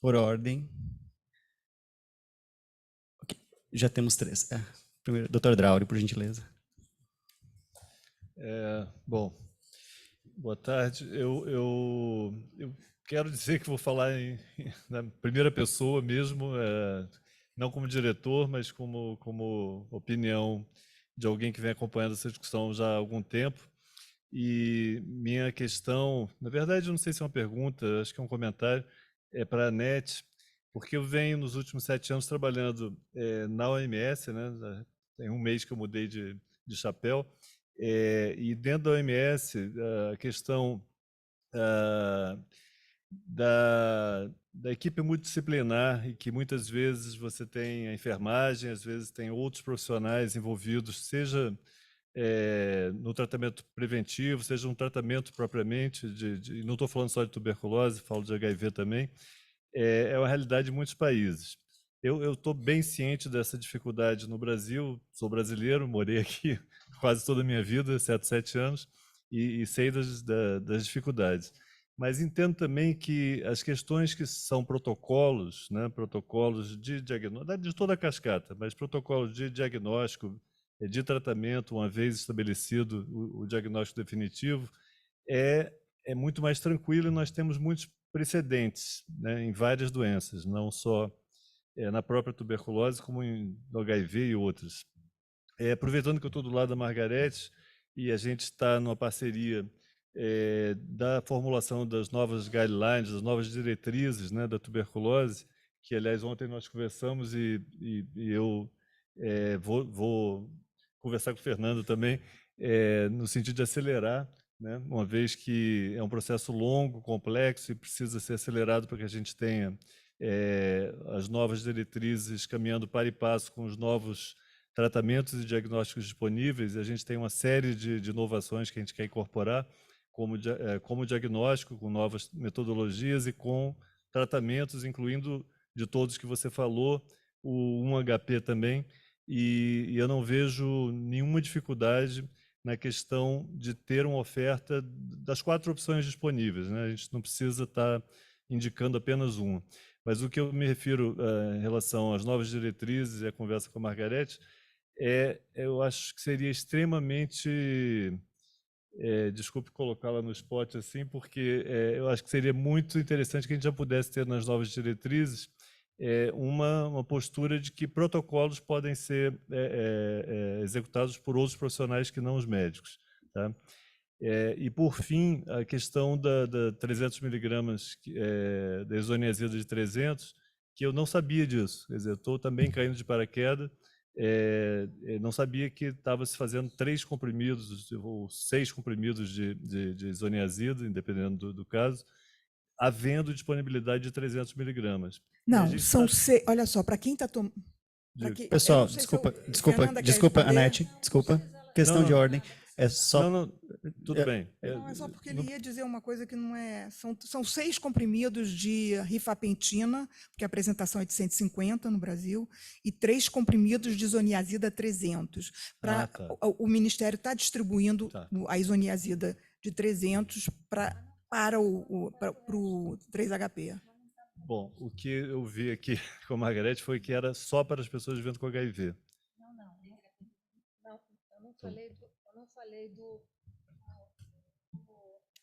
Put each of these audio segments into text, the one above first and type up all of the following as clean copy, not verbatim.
Por ordem. Ok, já temos três. Primeiro, Dr. Drauri, por gentileza. Bom, boa tarde. Eu quero dizer que vou falar na primeira pessoa mesmo, não como diretor, mas como opinião de alguém que vem acompanhando essa discussão já há algum tempo. E minha questão, na verdade, eu não sei se é uma pergunta, acho que é um comentário, é para a NET, porque eu venho nos últimos 7 anos trabalhando na OMS, né? Tem um mês que eu mudei de chapéu, e dentro da OMS, a questão ah, da equipe multidisciplinar, e que muitas vezes você tem a enfermagem, às vezes tem outros profissionais envolvidos, seja no tratamento preventivo, seja um tratamento propriamente, não estou falando só de tuberculose, falo de HIV também, é uma realidade de muitos países. Eu estou bem ciente dessa dificuldade no Brasil, sou brasileiro, morei aqui quase toda a minha vida, 7 anos, e sei das dificuldades. Mas entendo também que as questões que são protocolos, né, protocolos de diagnóstico, de toda a cascata, mas protocolos de diagnóstico, de tratamento, uma vez estabelecido o diagnóstico definitivo, é, é muito mais tranquilo, e nós temos muitos precedentes, né, em várias doenças, não só na própria tuberculose, como no HIV e outras. Aproveitando que eu estou do lado da Margarete, e a gente está numa parceria da formulação das novas guidelines, das novas diretrizes, né, da tuberculose, que, aliás, ontem nós conversamos, e eu vou conversar com o Fernando também, no sentido de acelerar, né, uma vez que é um processo longo, complexo, e precisa ser acelerado para que a gente tenha as novas diretrizes caminhando para e passo com os novos tratamentos e diagnósticos disponíveis. E a gente tem uma série de inovações que a gente quer incorporar, como diagnóstico, com novas metodologias e com tratamentos, incluindo de todos que você falou, o 1HP também, e eu não vejo nenhuma dificuldade na questão de ter uma oferta das 4 opções disponíveis, né? A gente não precisa estar indicando apenas uma. Mas o que eu me refiro em relação às novas diretrizes e à conversa com a Margarete, eu acho que seria extremamente, desculpe colocá-la no spot assim, porque eu acho que seria muito interessante que a gente já pudesse ter nas novas diretrizes uma postura de que protocolos podem ser executados por outros profissionais que não os médicos, tá? E, por fim, a questão da 300 miligramas, da isoniazida de 300, que eu não sabia disso. Quer dizer, estou também caindo de paraquedas, não sabia que estava se fazendo 3 comprimidos ou 6 comprimidos de isoniazida, independendo do caso, havendo disponibilidade de 300 miligramas. E a Não, gente são está... seis. Olha só, para quem está tomando. Eu Pessoal, não sei se eu, desculpa, Fernanda quer responder? Anete, desculpa. Questão de Não, ordem. É só. não, tudo bem. Não, é só porque ele ia dizer uma coisa que não é. São 6 comprimidos de rifapentina, porque a apresentação é de 150 no Brasil, e 3 comprimidos de isoniazida 300. Tá. O Ministério está distribuindo Tá. a isoniazida de 300 para o 3HP. Bom, o que eu vi aqui com a Margarete foi que era só para as pessoas vivendo com HIV. Não, eu não falei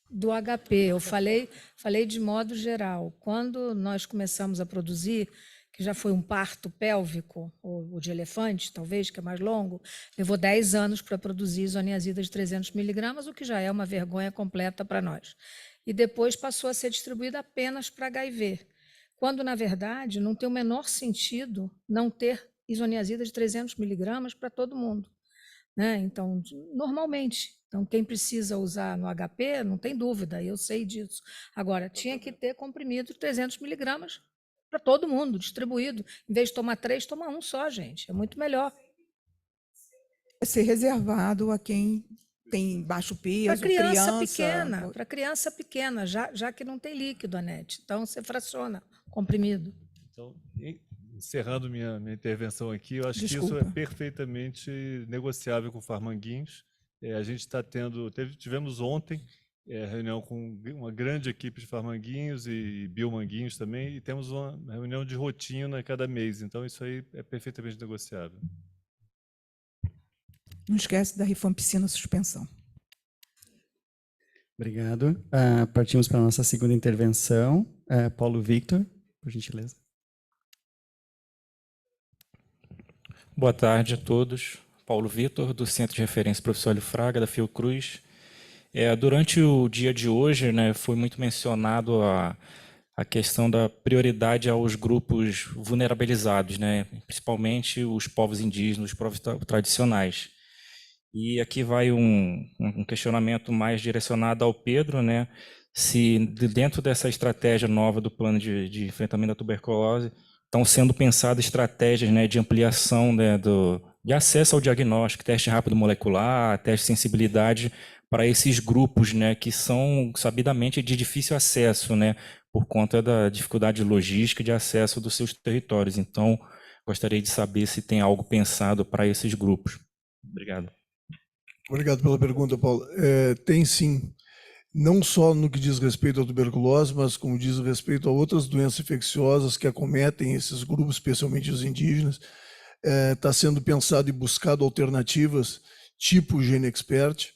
do HP, eu falei de modo geral. Quando nós começamos a produzir, que já foi um parto pélvico, ou de elefante, talvez, que é mais longo, levou 10 anos para produzir isoniazida de 300 miligramas, o que já é uma vergonha completa para nós. E depois passou a ser distribuída apenas para HIV, quando, na verdade, não tem o menor sentido não ter isoniazida de 300 miligramas para todo mundo, né? Então, normalmente. Então, quem precisa usar no HP, não tem dúvida, eu sei disso. Agora, tinha que ter comprimido de 300 miligramas para todo mundo, distribuído. Em vez de tomar 3, toma 1 só, gente. É muito melhor. Ser reservado a quem tem baixo peso, Para criança pequena, já que não tem líquido, Anete. Então, você fraciona comprimido. Então, encerrando minha intervenção aqui, eu acho que isso é perfeitamente negociável com o Farmanguinhos. A gente está tivemos ontem reunião com uma grande equipe de farmanguinhos e biomanguinhos também, e temos uma reunião de rotina cada mês. Então, isso aí é perfeitamente negociável. Não esquece da rifampicina suspensão. Obrigado. Partimos para a nossa segunda intervenção. Paulo Victor, por gentileza. Boa tarde a todos. Paulo Vitor, do Centro de Referência Professor Hélio Fraga, da Fiocruz. Durante o dia de hoje, né, foi muito mencionado a questão da prioridade aos grupos vulnerabilizados, né, principalmente os povos indígenas, os povos tradicionais. E aqui vai um questionamento mais direcionado ao Pedro, né, se dentro dessa estratégia nova do plano de enfrentamento da tuberculose estão sendo pensadas estratégias, né, de ampliação, né, de acesso ao diagnóstico, teste rápido molecular, teste de sensibilidade para esses grupos, né, que são sabidamente de difícil acesso, né, por conta da dificuldade logística de acesso dos seus territórios. Então, gostaria de saber se tem algo pensado para esses grupos. Obrigado. Obrigado pela pergunta, Paulo. Tem sim, não só no que diz respeito à tuberculose, mas como diz respeito a outras doenças infecciosas que acometem esses grupos, especialmente os indígenas. Está sendo pensado e buscado alternativas tipo GeneXpert,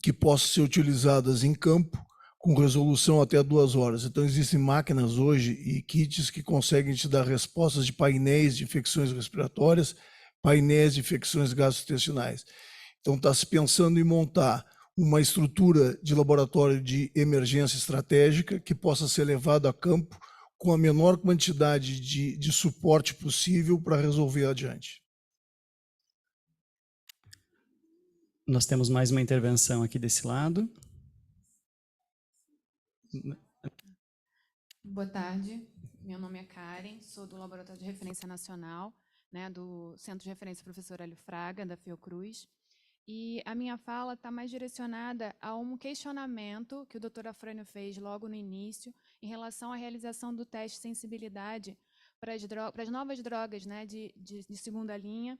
que possam ser utilizadas em campo com resolução até 2 horas. Então, existem máquinas hoje e kits que conseguem te dar respostas de painéis de infecções respiratórias, painéis de infecções gastrointestinais. Então, está se pensando em montar uma estrutura de laboratório de emergência estratégica que possa ser levado a campo com a menor quantidade de suporte possível para resolver adiante. Nós temos mais uma intervenção aqui desse lado. Boa tarde, meu nome é Karen, sou do Laboratório de Referência Nacional, né, do Centro de Referência Professor Hélio Fraga, da Fiocruz, e a minha fala está mais direcionada a um questionamento que o Dr. Afrânio fez logo no início, em relação à realização do teste de sensibilidade para as novas drogas, né, de segunda linha.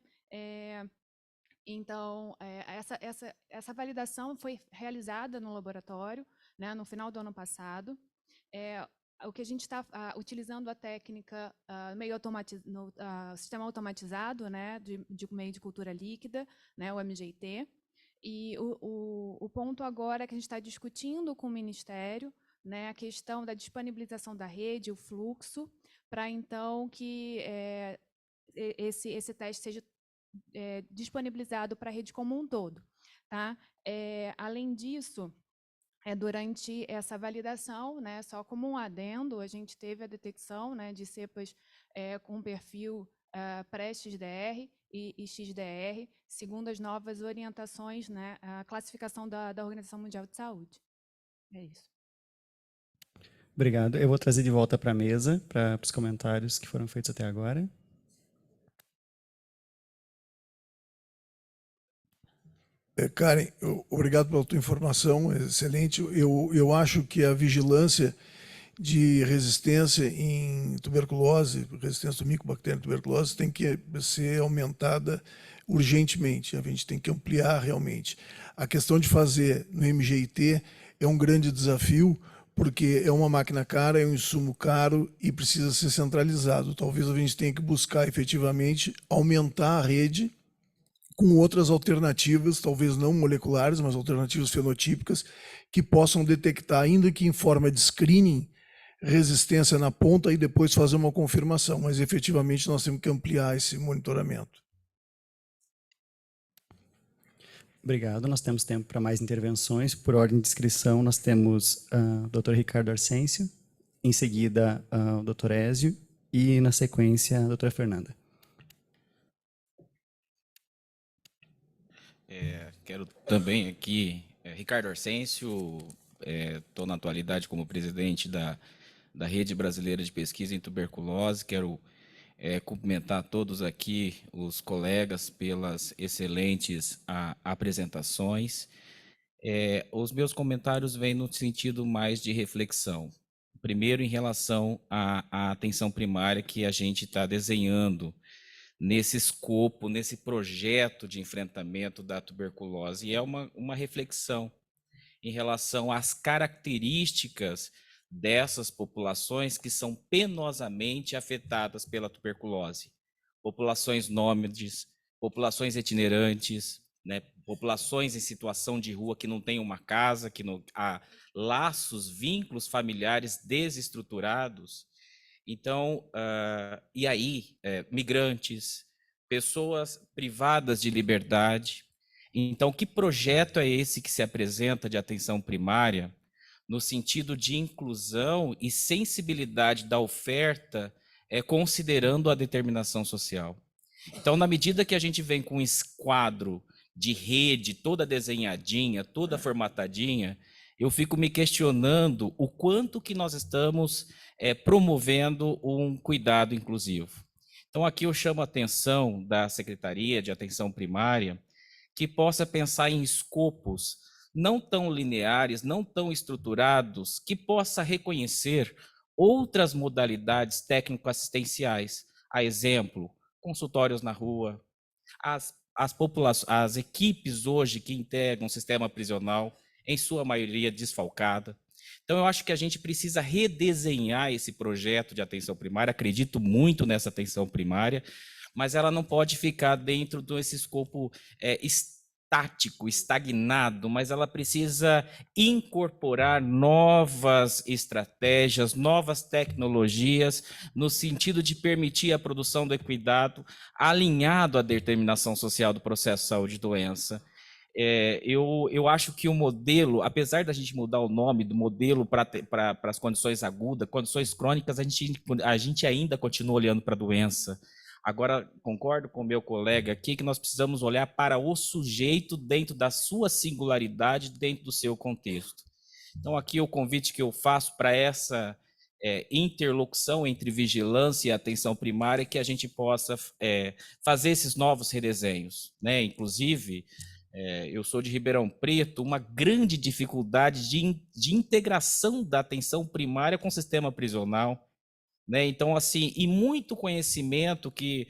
Então, essa validação foi realizada no laboratório, né, no final do ano passado. O que a gente está utilizando a técnica no sistema automatizado, né, de meio de cultura líquida, né, o MGT. E o ponto agora é que a gente está discutindo com o Ministério, né, a questão da disponibilização da rede, o fluxo, para então que esse teste seja disponibilizado para a rede como um todo. Tá? Além disso, durante essa validação, né, só como um adendo, a gente teve a detecção, né, de cepas com perfil pré-XDR e XDR, segundo as novas orientações, né, a classificação da Organização Mundial de Saúde. É isso. Obrigado. Eu vou trazer de volta para a mesa, para os comentários que foram feitos até agora. Karen, obrigado pela tua informação, excelente. Eu acho que a vigilância de resistência em tuberculose, resistência do micobactéria em tuberculose, tem que ser aumentada urgentemente. A gente tem que ampliar realmente. A questão de fazer no MGIT é um grande desafio, porque é uma máquina cara, é um insumo caro e precisa ser centralizado. Talvez a gente tenha que buscar efetivamente aumentar a rede com outras alternativas, talvez não moleculares, mas alternativas fenotípicas, que possam detectar, ainda que em forma de screening, resistência na ponta e depois fazer uma confirmação. Mas efetivamente nós temos que ampliar esse monitoramento. Obrigado. Nós temos tempo para mais intervenções. Por ordem de inscrição, nós temos o Dr. Ricardo Arsêncio, em seguida o Dr. Ézio e, na sequência, a doutora Fernanda. Quero também aqui, Ricardo Arsêncio, estou na atualidade como presidente da Rede Brasileira de Pesquisa em Tuberculose. Quero cumprimentar todos aqui, os colegas, pelas excelentes apresentações. Os meus comentários vêm no sentido mais de reflexão. Primeiro, em relação à atenção primária que a gente está desenhando nesse escopo, nesse projeto de enfrentamento da tuberculose. E é uma reflexão em relação às características dessas populações que são penosamente afetadas pela tuberculose. Populações nômades, populações itinerantes, né, populações em situação de rua que não têm uma casa, que não há laços, vínculos familiares desestruturados. Então, e aí, migrantes, pessoas privadas de liberdade. Então, que projeto é esse que se apresenta de atenção primária no sentido de inclusão e sensibilidade da oferta, considerando a determinação social? Então, na medida que a gente vem com um esquadro de rede toda desenhadinha, toda formatadinha, eu fico me questionando o quanto que nós estamos promovendo um cuidado inclusivo. Então, aqui eu chamo a atenção da Secretaria de Atenção Primária que possa pensar em escopos não tão lineares, não tão estruturados, que possa reconhecer outras modalidades técnico-assistenciais. A exemplo, consultórios na rua, as equipes hoje que integram o sistema prisional, em sua maioria desfalcada. Então, eu acho que a gente precisa redesenhar esse projeto de atenção primária, acredito muito nessa atenção primária, mas ela não pode ficar dentro desse escopo estático, estagnado, mas ela precisa incorporar novas estratégias, novas tecnologias, no sentido de permitir a produção do cuidado alinhado à determinação social do processo saúde e doença. Eu acho que o modelo, apesar da gente mudar o nome do modelo para as condições agudas, condições crônicas, a gente ainda continua olhando para a doença. Agora, concordo com o meu colega aqui que nós precisamos olhar para o sujeito dentro da sua singularidade, dentro do seu contexto. Então, aqui o convite que eu faço para essa interlocução entre vigilância e atenção primária, que a gente possa fazer esses novos redesenhos, né? Inclusive, eu sou de Ribeirão Preto, uma grande dificuldade de integração da atenção primária com o sistema prisional, né? Então, assim, e muito conhecimento que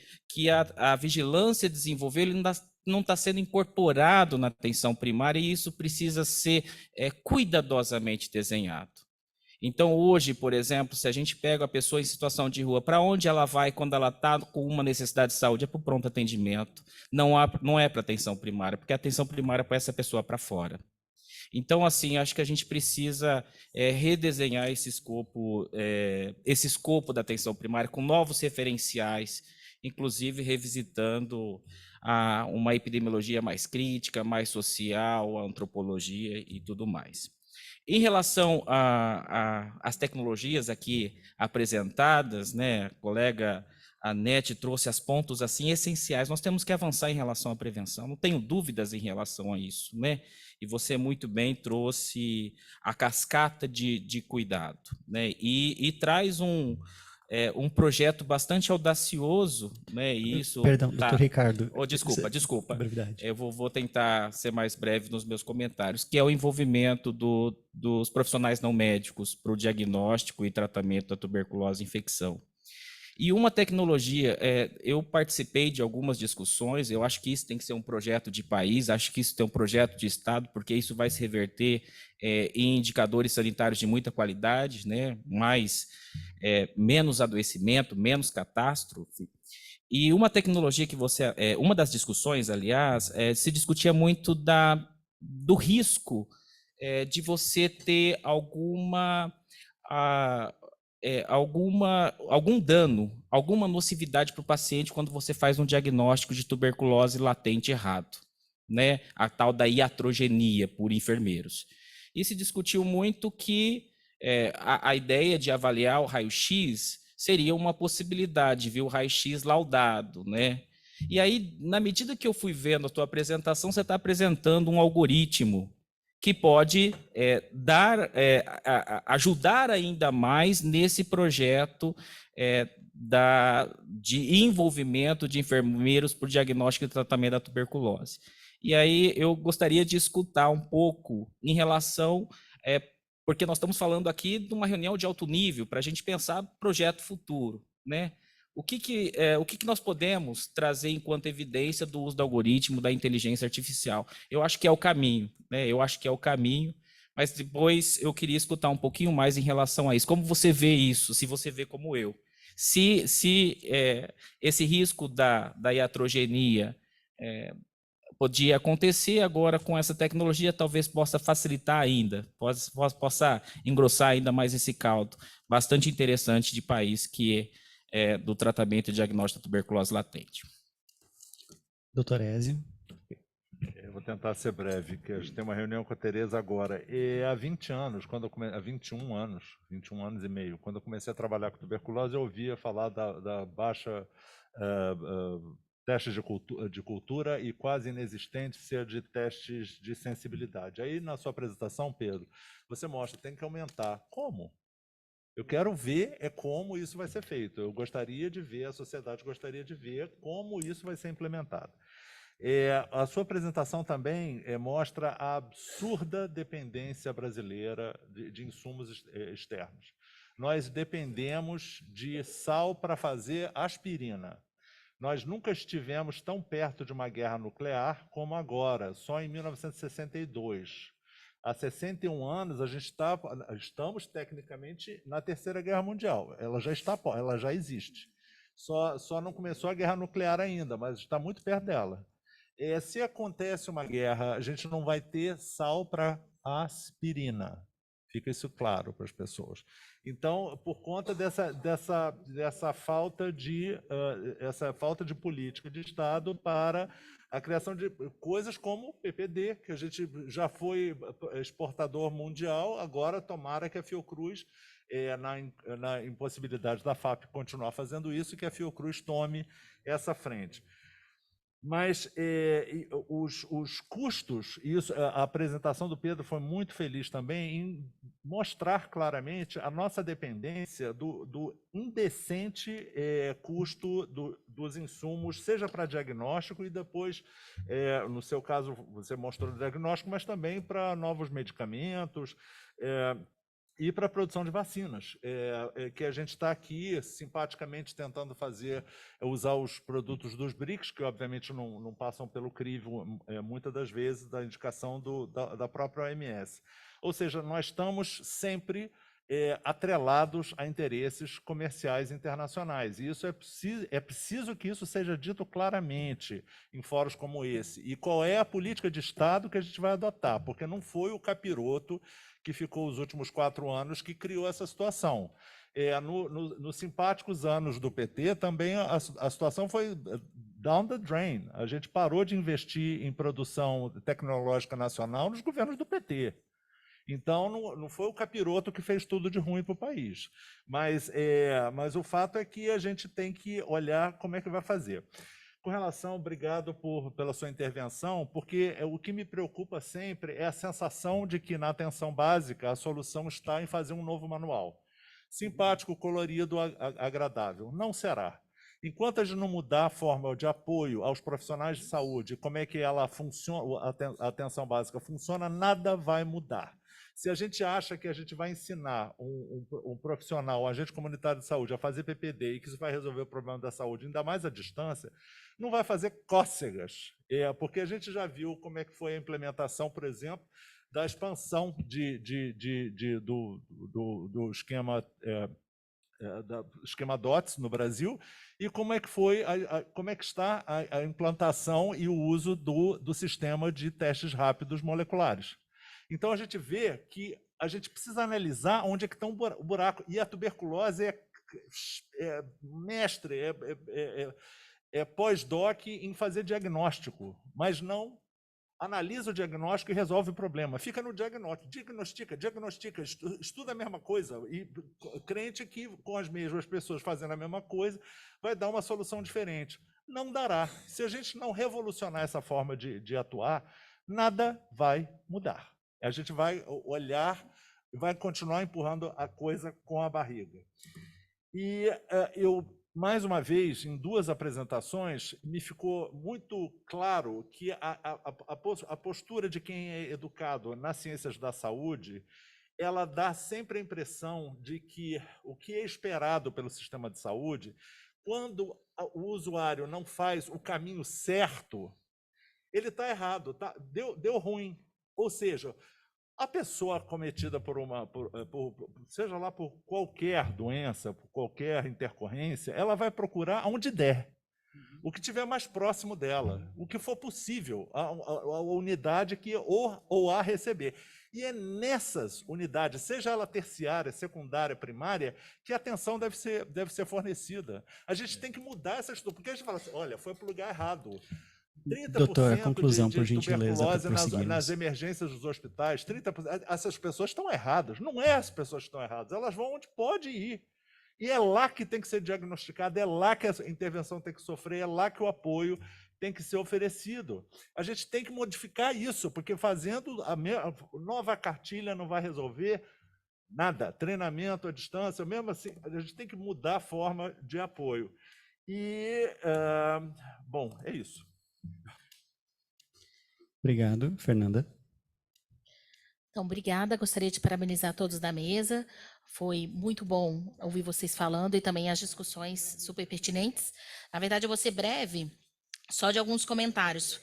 a vigilância desenvolveu, ele não está sendo incorporado na atenção primária, e isso precisa ser cuidadosamente desenhado. Então, hoje, por exemplo, se a gente pega a pessoa em situação de rua, para onde ela vai quando ela está com uma necessidade de saúde? É para o pronto atendimento, não é para atenção primária, porque a atenção primária põe essa pessoa para fora. Então, assim, acho que a gente precisa redesenhar esse escopo da atenção primária com novos referenciais, inclusive revisitando uma epidemiologia mais crítica, mais social, a antropologia e tudo mais. Em relação às tecnologias aqui apresentadas, né, a colega Anete trouxe as pontos assim essenciais. Nós temos que avançar em relação à prevenção, não tenho dúvidas em relação a isso, né? E você muito bem trouxe a cascata de cuidado, né? E traz um projeto bastante audacioso, né? E isso. Perdão, doutor Ricardo. Desculpa. Brevidade. Eu vou tentar ser mais breve nos meus comentários, que é o envolvimento dos profissionais não médicos para o diagnóstico e tratamento da tuberculose e infecção. E uma tecnologia, eu participei de algumas discussões, eu acho que isso tem que ser um projeto de país, acho que isso tem um projeto de Estado, porque isso vai se reverter em indicadores sanitários de muita qualidade, né? Menos adoecimento, menos catástrofe. E uma tecnologia que uma das discussões, aliás, se discutia muito do risco de você ter algum dano, alguma nocividade para o paciente quando você faz um diagnóstico de tuberculose latente errado, né? A tal da iatrogenia por enfermeiros. E se discutiu muito que a ideia de avaliar o raio-x seria uma possibilidade, viu? O raio-x laudado, né? E aí, na medida que eu fui vendo a tua apresentação, você está apresentando um algoritmo que pode ajudar ainda mais nesse projeto de envolvimento de enfermeiros para o diagnóstico e tratamento da tuberculose. E aí eu gostaria de escutar um pouco em relação, porque nós estamos falando aqui de uma reunião de alto nível para a gente pensar projeto futuro, né? O que nós podemos trazer enquanto evidência do uso do algoritmo, da inteligência artificial? Eu acho que é o caminho, né? Eu acho que é o caminho, mas depois eu queria escutar um pouquinho mais em relação a isso. Como você vê isso, se você vê como eu? Se esse risco da iatrogenia podia acontecer agora com essa tecnologia, talvez possa facilitar ainda, possa engrossar ainda mais esse caldo. Bastante interessante de país que é do tratamento e diagnóstico da tuberculose latente. Doutor Ézio. Eu vou tentar ser breve, que a gente tem uma reunião com a Tereza agora. E há 20 anos, há 21 anos e meio, quando eu comecei a trabalhar com tuberculose, eu ouvia falar da baixa testes de cultura e quase inexistência de testes de sensibilidade. Aí, na sua apresentação, Pedro, você mostra, tem que aumentar. Como? Eu quero ver como isso vai ser feito. Eu gostaria de ver, a sociedade gostaria de ver como isso vai ser implementado. A sua apresentação também mostra a absurda dependência brasileira de insumos externos. Nós dependemos de sal para fazer aspirina. Nós nunca estivemos tão perto de uma guerra nuclear como agora, só em 1962. Há 61 anos, estamos tecnicamente na Terceira Guerra Mundial. Ela já existe. Só não começou a guerra nuclear ainda, mas está muito perto dela. Se acontece uma guerra, a gente não vai ter sal para aspirina. Fica isso claro para as pessoas. Então, por conta dessa falta de política de Estado para a criação de coisas como o PPD, que a gente já foi exportador mundial, agora tomara que a Fiocruz, na impossibilidade da FAP continuar fazendo isso, que a Fiocruz tome essa frente. Mas os custos, a apresentação do Pedro foi muito feliz também em mostrar claramente a nossa dependência do indecente custo dos insumos, seja para diagnóstico e depois, no seu caso, você mostrou o diagnóstico, mas também para novos medicamentos, e para a produção de vacinas, que a gente está aqui simpaticamente tentando usar os produtos dos BRICS, que obviamente não passam pelo crivo, muitas das vezes, da indicação da própria OMS. Ou seja, nós estamos sempre atrelados a interesses comerciais internacionais. E isso é preciso que isso seja dito claramente em fóruns como esse. E qual é a política de Estado que a gente vai adotar? Porque não foi o capiroto que ficou os últimos 4 anos que criou essa situação. Nos simpáticos anos do PT, também a situação foi down the drain. A gente parou de investir em produção tecnológica nacional nos governos do PT. Então, não foi o capiroto que fez tudo de ruim para o país. Mas o fato é que a gente tem que olhar como é que vai fazer. Com relação, obrigado pela sua intervenção, porque o que me preocupa sempre é a sensação de que na atenção básica a solução está em fazer um novo manual. Simpático, colorido, agradável. Não será. Enquanto a gente não mudar a forma de apoio aos profissionais de saúde, como é que ela funciona, a atenção básica funciona, nada vai mudar. Se a gente acha que a gente vai ensinar um profissional, um agente comunitário de saúde, a fazer PPD e que isso vai resolver o problema da saúde, ainda mais à distância, não vai fazer cócegas. Porque a gente já viu como é que foi a implementação, por exemplo, da expansão do esquema DOTS no Brasil e como é que está a implantação e o uso do sistema de testes rápidos moleculares. Então, a gente vê que a gente precisa analisar onde é que está o buraco. E a tuberculose é mestre, é pós-doc em fazer diagnóstico, mas não analisa o diagnóstico e resolve o problema. Fica no diagnóstico, diagnostica, estuda a mesma coisa. E crente que com as mesmas pessoas fazendo a mesma coisa vai dar uma solução diferente. Não dará. Se a gente não revolucionar essa forma de atuar, nada vai mudar. A gente vai olhar e vai continuar empurrando a coisa com a barriga. E eu, mais uma vez, em 2 apresentações, me ficou muito claro que a postura de quem é educado nas ciências da saúde, ela dá sempre a impressão de que o que é esperado pelo sistema de saúde, quando o usuário não faz o caminho certo, ele está errado, deu ruim. Ou seja, A pessoa acometida seja lá por qualquer doença, por qualquer intercorrência, ela vai procurar onde der, o que tiver mais próximo dela, o que for possível, a unidade que ou a receber. E é nessas unidades, seja ela terciária, secundária, primária, que a atenção deve ser fornecida. A gente tem que mudar essa estrutura, porque a gente fala assim, olha, foi para o lugar errado. 30% Doutor, a conclusão, de por gentileza, para tuberculose prosseguirmos. nas emergências dos hospitais, 30%, essas pessoas estão erradas. Não é as pessoas que estão erradas, elas vão onde pode ir. E é lá que tem que ser diagnosticado, é lá que a intervenção tem que sofrer, é lá que o apoio tem que ser oferecido. A gente tem que modificar isso, porque fazendo a nova cartilha não vai resolver nada. Treinamento à distância, mesmo assim, a gente tem que mudar a forma de apoio. E, bom, é isso. Obrigado. Fernanda. Então, obrigada. Gostaria de parabenizar todos da mesa. Foi muito bom ouvir vocês falando e também as discussões super pertinentes. Na verdade, eu vou ser breve, só de alguns comentários.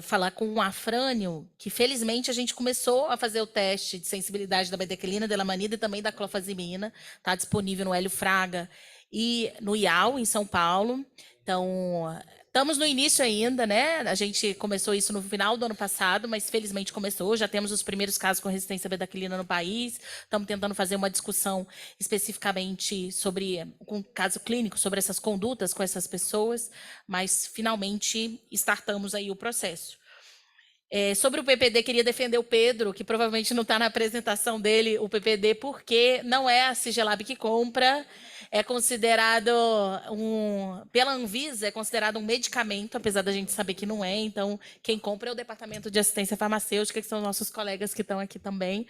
Falar com o Afrânio, que felizmente a gente começou a fazer o teste de sensibilidade da bedequilina, delamanida e também da clofazimina. Está disponível no Hélio Fraga e no IAU, em São Paulo. Então, estamos no início ainda, né? A gente começou isso no final do ano passado, mas felizmente começou. Já temos os primeiros casos com resistência à bedaquilina no país. Estamos tentando fazer uma discussão especificamente com caso clínico, sobre essas condutas com essas pessoas, mas finalmente startamos aí o processo. Sobre o PPD, queria defender o Pedro, que provavelmente não está na apresentação dele, o PPD, porque não é a Sigelab que compra, é considerado pela Anvisa, é considerado um medicamento, apesar da gente saber que não é, então quem compra é o Departamento de Assistência Farmacêutica, que são nossos colegas que estão aqui também.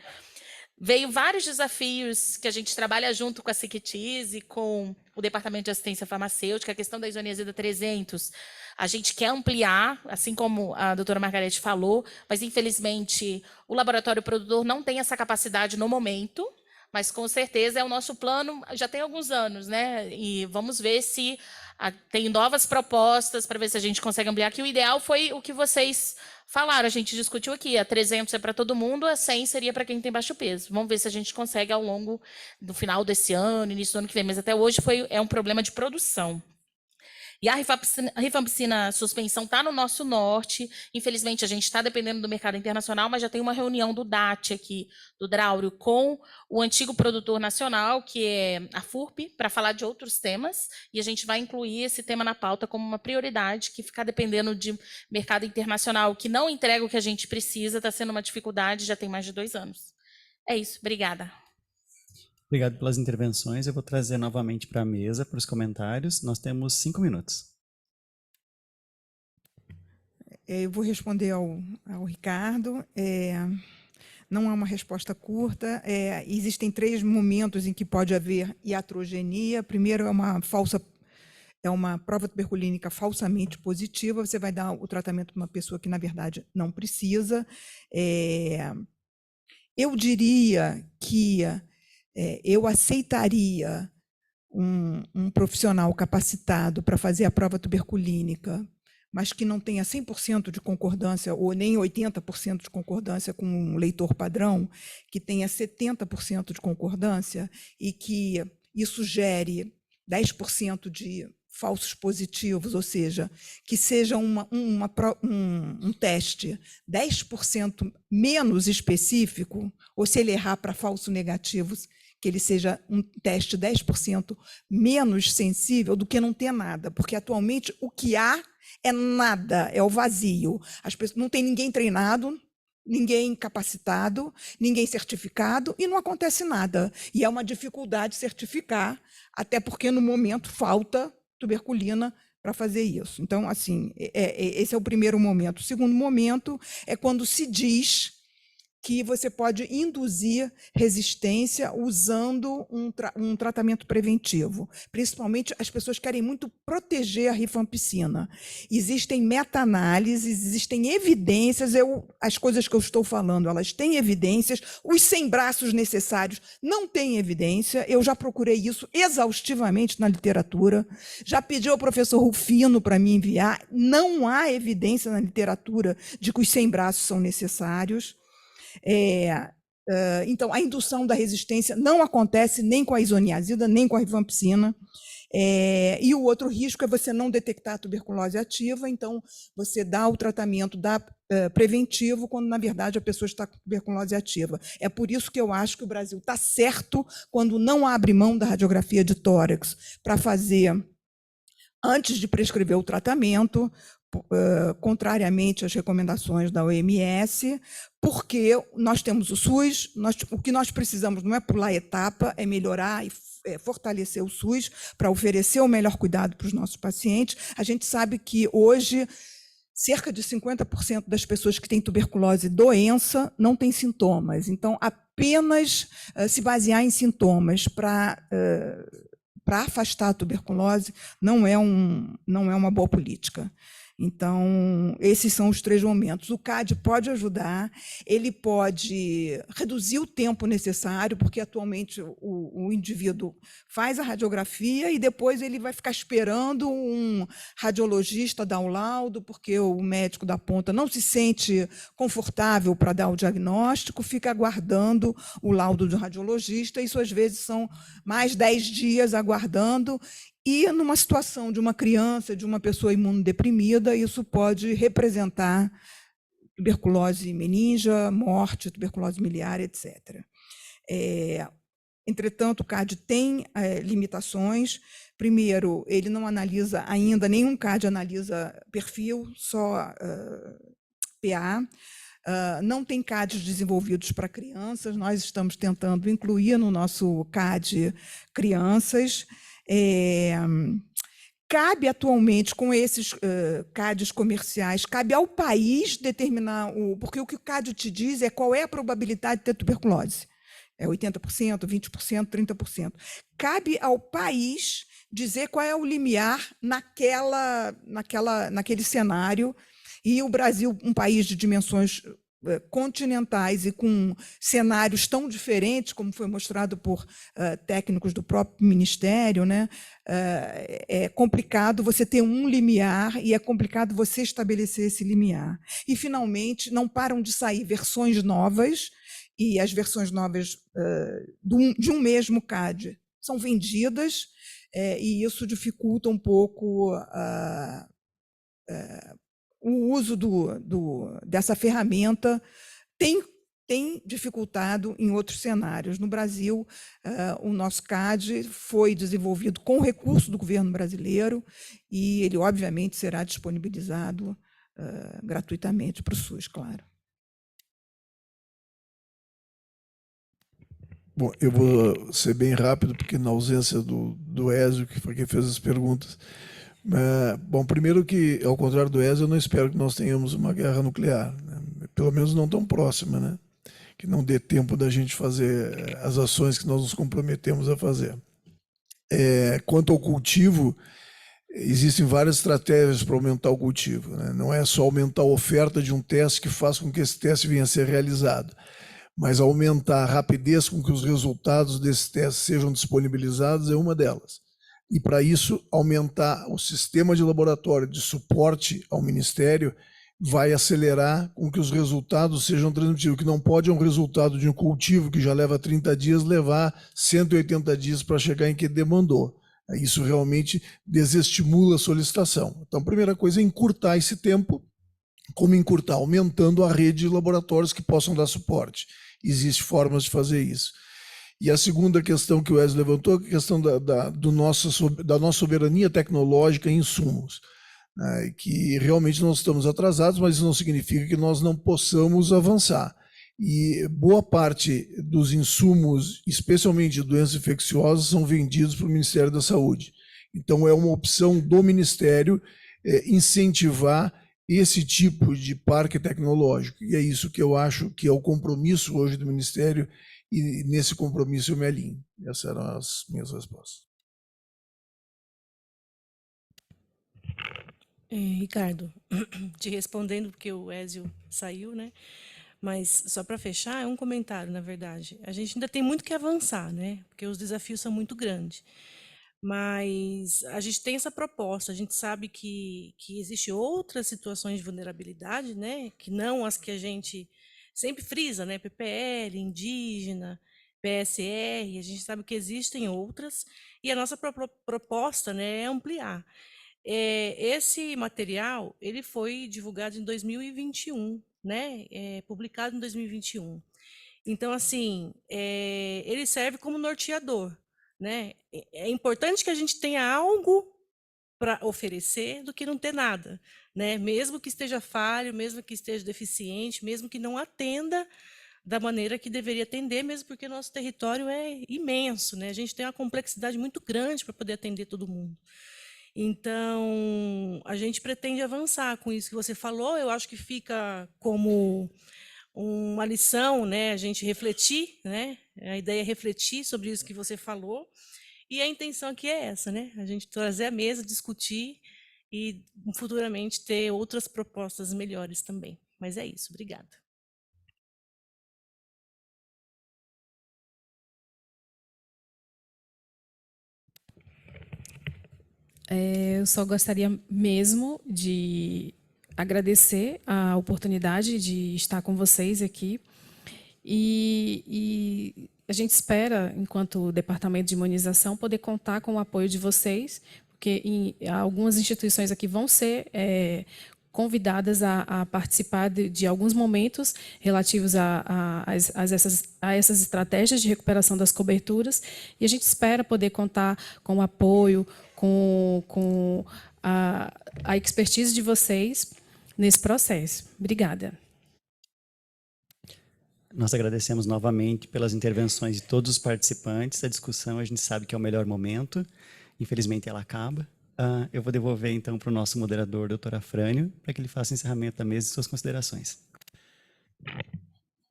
Veio vários desafios que a gente trabalha junto com a Siquetis e com o Departamento de Assistência Farmacêutica, a questão da isoniazida 300, a gente quer ampliar, assim como a doutora Margarete falou, mas infelizmente o laboratório produtor não tem essa capacidade no momento, mas com certeza é o nosso plano, já tem alguns anos, né? E vamos ver se tem novas propostas para ver se a gente consegue ampliar, que o ideal foi o que vocês falaram, a gente discutiu aqui, a 300 é para todo mundo, a 100 seria para quem tem baixo peso. Vamos ver se a gente consegue ao longo do final desse ano, início do ano que vem, mas até hoje é um problema de produção. E a rifampicina suspensão está no nosso norte. Infelizmente, a gente está dependendo do mercado internacional, mas já tem uma reunião do DAT aqui, do Draulio, com o antigo produtor nacional, que é a FURP, para falar de outros temas. E a gente vai incluir esse tema na pauta como uma prioridade, que ficar dependendo de mercado internacional, que não entrega o que a gente precisa, está sendo uma dificuldade, já tem mais de 2 anos. É isso, obrigada. Obrigado pelas intervenções. Eu vou trazer novamente para a mesa, para os comentários. Nós temos 5 minutos. Eu vou responder ao Ricardo. Não é uma resposta curta. Existem 3 momentos em que pode haver iatrogenia. Primeiro, é uma prova tuberculínica falsamente positiva. Você vai dar o tratamento para uma pessoa que, na verdade, não precisa. Eu diria que eu aceitaria um profissional capacitado para fazer a prova tuberculínica, mas que não tenha 100% de concordância ou nem 80% de concordância com um leitor padrão, que tenha 70% de concordância e que isso gere 10% de falsos positivos, ou seja, que seja um teste 10% menos específico, ou se ele errar para falsos negativos, que ele seja um teste 10% menos sensível do que não ter nada, porque atualmente o que há é nada, é o vazio. As pessoas, não tem ninguém treinado, ninguém capacitado, ninguém certificado e não acontece nada. E é uma dificuldade certificar, até porque no momento falta tuberculina para fazer isso. Então, assim, esse é o primeiro momento. O segundo momento é quando se diz que você pode induzir resistência usando um tratamento preventivo. Principalmente, as pessoas querem muito proteger a rifampicina. Existem meta-análises, existem evidências, as coisas que eu estou falando, elas têm evidências, os 100 braços necessários não têm evidência, eu já procurei isso exaustivamente na literatura, já pedi ao professor Rufino para me enviar, não há evidência na literatura de que os 100 braços são necessários. Então, a indução da resistência não acontece nem com a isoniazida, nem com a rifampicina. E o outro risco é você não detectar a tuberculose ativa, então você dá o tratamento preventivo, quando na verdade a pessoa está com tuberculose ativa. É por isso que eu acho que o Brasil está certo quando não abre mão da radiografia de tórax para fazer, antes de prescrever o tratamento, contrariamente às recomendações da OMS, porque nós temos o SUS, o que nós precisamos não é pular etapa, é melhorar e fortalecer o SUS para oferecer o melhor cuidado para os nossos pacientes. A gente sabe que hoje cerca de 50% das pessoas que têm tuberculose doença não têm sintomas. Então, apenas se basear em sintomas para afastar a tuberculose não é uma boa política. Então, esses são os 3 momentos. O CAD pode ajudar, ele pode reduzir o tempo necessário, porque atualmente o indivíduo faz a radiografia e depois ele vai ficar esperando um radiologista dar o laudo, porque o médico da ponta não se sente confortável para dar o diagnóstico, fica aguardando o laudo do radiologista, isso às vezes são mais 10 dias aguardando. E numa situação de uma criança, de uma pessoa imunodeprimida, isso pode representar tuberculose meningia, morte, tuberculose miliar, etc. Entretanto, o CAD tem limitações. Primeiro, ele não analisa ainda, nenhum CAD analisa perfil, só PA. Não tem CADs desenvolvidos para crianças, nós estamos tentando incluir no nosso CAD crianças. Cabe atualmente, com esses CADs comerciais, cabe ao país determinar, porque o que o CAD te diz é qual é a probabilidade de ter tuberculose. É 80%, 20%, 30%. Cabe ao país dizer qual é o limiar naquele cenário, e o Brasil, um país de dimensões continentais e com cenários tão diferentes, como foi mostrado por técnicos do próprio Ministério, né? É complicado você ter um limiar e é complicado você estabelecer esse limiar. E, finalmente, não param de sair versões novas, e as versões novas de um mesmo CAD são vendidas, e isso dificulta um pouco o uso dessa ferramenta, tem dificultado em outros cenários. No Brasil, o nosso CAD foi desenvolvido com recurso do governo brasileiro e ele, obviamente, será disponibilizado gratuitamente para o SUS, claro. Bom, eu vou ser bem rápido, porque na ausência do Ézio, que foi quem fez as perguntas. Bom, primeiro que, ao contrário do Ézio, eu não espero que nós tenhamos uma guerra nuclear, né? Pelo menos não tão próxima, né? Que não dê tempo da gente fazer as ações que nós nos comprometemos a fazer. Quanto ao cultivo, existem várias estratégias para aumentar o cultivo, né? Não é só aumentar a oferta de um teste que faz com que esse teste venha a ser realizado, mas aumentar a rapidez com que os resultados desse teste sejam disponibilizados é uma delas. E, para isso, aumentar o sistema de laboratório de suporte ao Ministério vai acelerar com que os resultados sejam transmitidos. O que não pode é um resultado de um cultivo que já leva 30 dias, levar 180 dias para chegar em que demandou. Isso realmente desestimula a solicitação. Então, a primeira coisa é encurtar esse tempo. Como encurtar? Aumentando a rede de laboratórios que possam dar suporte. Existem formas de fazer isso. E a segunda questão que o Wesley levantou é a questão da nossa soberania tecnológica em insumos, né? Que realmente nós estamos atrasados, mas isso não significa que nós não possamos avançar. E boa parte dos insumos, especialmente de doenças infecciosas, são vendidos para o Ministério da Saúde. Então, é uma opção do Ministério incentivar esse tipo de parque tecnológico. E é isso que eu acho que é o compromisso hoje do Ministério, e nesse compromisso eu me alinho. Essas eram as minhas respostas. Ricardo, te respondendo, porque o Ézio saiu, né? Mas só para fechar, é um comentário, na verdade. A gente ainda tem muito que avançar, né? Porque os desafios são muito grandes. Mas a gente tem essa proposta, a gente sabe que existem outras situações de vulnerabilidade, né? Que não as que a gente sempre frisa, né? PPL, indígena, PSR, a gente sabe que existem outras, e a nossa proposta, né, é ampliar. Esse material, ele foi divulgado em 2021, né? Publicado em 2021. Então, assim, ele serve como norteador, né? É importante que a gente tenha algo para oferecer do que não ter nada, né? Mesmo que esteja falho, mesmo que esteja deficiente, mesmo que não atenda da maneira que deveria atender, mesmo porque nosso território é imenso, né? A gente tem uma complexidade muito grande para poder atender todo mundo. Então, a gente pretende avançar com isso que você falou. Eu acho que fica como uma lição, né? A gente refletir, né? A ideia é refletir sobre isso que você falou. E a intenção aqui é essa, né? A gente trazer à mesa, discutir e futuramente ter outras propostas melhores também. Mas é isso. Obrigada. Eu só gostaria mesmo de agradecer a oportunidade de estar com vocês aqui. E a gente espera, enquanto Departamento de Imunização, poder contar com o apoio de vocês, porque algumas instituições aqui vão ser convidadas a participar de alguns momentos relativos a essas estratégias de recuperação das coberturas, e a gente espera poder contar com o apoio, com a expertise de vocês nesse processo. Obrigada. Nós agradecemos novamente pelas intervenções de todos os participantes. A discussão, a gente sabe que é o melhor momento. Infelizmente, ela acaba. Eu vou devolver, então, para o nosso moderador, doutor Afrânio, para que ele faça o encerramento da mesa e suas considerações.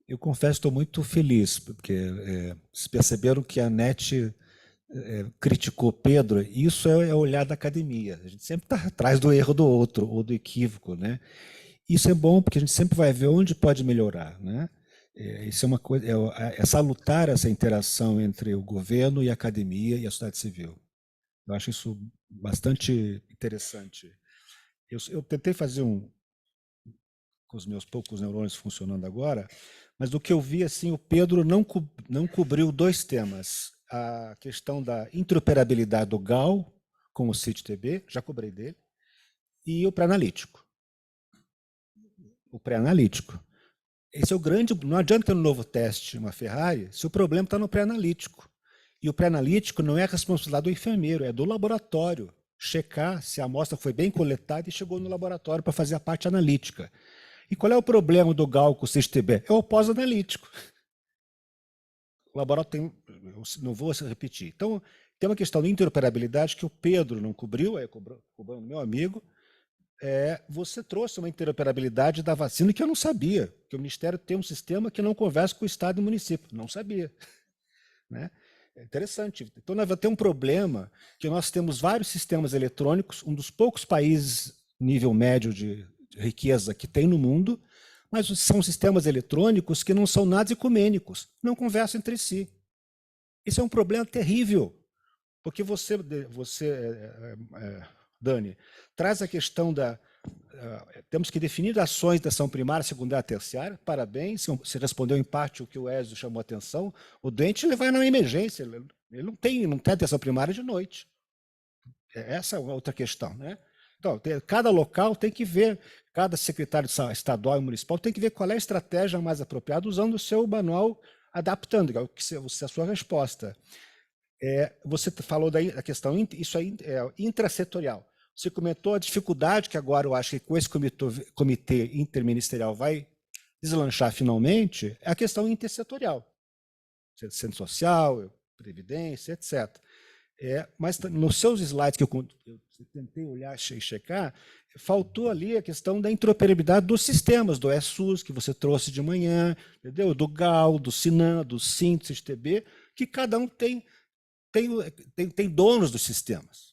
Eu confesso que estou muito feliz, porque vocês perceberam que a NET criticou Pedro, e isso é olhar da academia. A gente sempre está atrás do erro do outro, ou do equívoco, né? Isso é bom, porque a gente sempre vai ver onde pode melhorar, né? Isso é uma coisa, é salutar essa interação entre o governo e a academia e a sociedade civil. Eu acho isso bastante interessante. Eu tentei fazer com os meus poucos neurônios funcionando agora, mas do que eu vi, assim, o Pedro não cobriu dois temas. A questão da interoperabilidade do GAL com o CIT-TB, já cobrei dele, e o pré-analítico. O pré-analítico. Esse é o grande... Não adianta ter um novo teste, uma Ferrari, se o problema está no pré-analítico. E o pré-analítico não é a responsabilidade do enfermeiro, é do laboratório. Checar se a amostra foi bem coletada e chegou no laboratório para fazer a parte analítica. E qual é o problema do GAL com o CIT-TB? É o pós-analítico. O laboratório tem... Não vou repetir. Então, tem uma questão de interoperabilidade que o Pedro não cobriu, cobrando meu amigo. Você trouxe uma interoperabilidade da vacina que eu não sabia, que o Ministério tem um sistema que não conversa com o Estado e o município. Não sabia. Né? É interessante. Então, nós vamos ter um problema que nós temos vários sistemas eletrônicos, um dos poucos países nível médio de riqueza que tem no mundo, mas são sistemas eletrônicos que não são nada ecumênicos, não conversam entre si. Isso é um problema terrível, porque você Dani, traz a questão da... temos que definir ações de ação primária, secundária e terciária. Parabéns, você respondeu em parte o que o Ezio chamou a atenção. O doente ele vai na emergência, ele não tem atenção primária de noite. Essa é outra questão, né? Então, cada local tem que ver, cada secretário estadual e municipal tem que ver qual é a estratégia mais apropriada, usando o seu manual, adaptando, que é a sua resposta. Você falou da questão, isso aí é intrasetorial. Você comentou a dificuldade que agora eu acho que com esse comitê interministerial vai deslanchar finalmente, é a questão intersetorial. Centro social, previdência, etc. Mas nos seus slides que eu tentei olhar e checar, faltou ali a questão da interoperabilidade dos sistemas, do SUS, que você trouxe de manhã, entendeu? Do GAL, do SINAM, do SINT, TB, que cada um tem donos dos sistemas.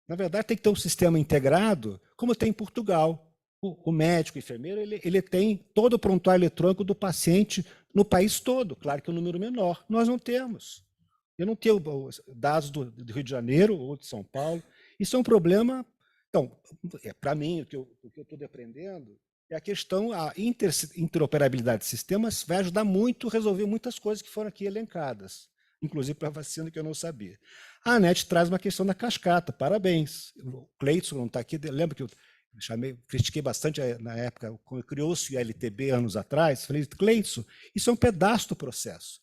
Na verdade, tem que ter um sistema integrado, como tem em Portugal. O médico, o enfermeiro, ele tem todo o prontuário eletrônico do paciente no país todo. Claro que é um número menor. Nós não temos. Eu não tenho dados do Rio de Janeiro ou de São Paulo. Isso é um problema. Então, para mim, o que eu estou aprendendo é a questão, a interoperabilidade de sistemas vai ajudar muito a resolver muitas coisas que foram aqui elencadas, inclusive para a vacina, que eu não sabia. A ANET traz uma questão da cascata, parabéns. O Cleidson não está aqui, lembra que eu critiquei bastante na época, quando criou-se o LTB anos atrás, falei, Cleidson, isso é um pedaço do processo.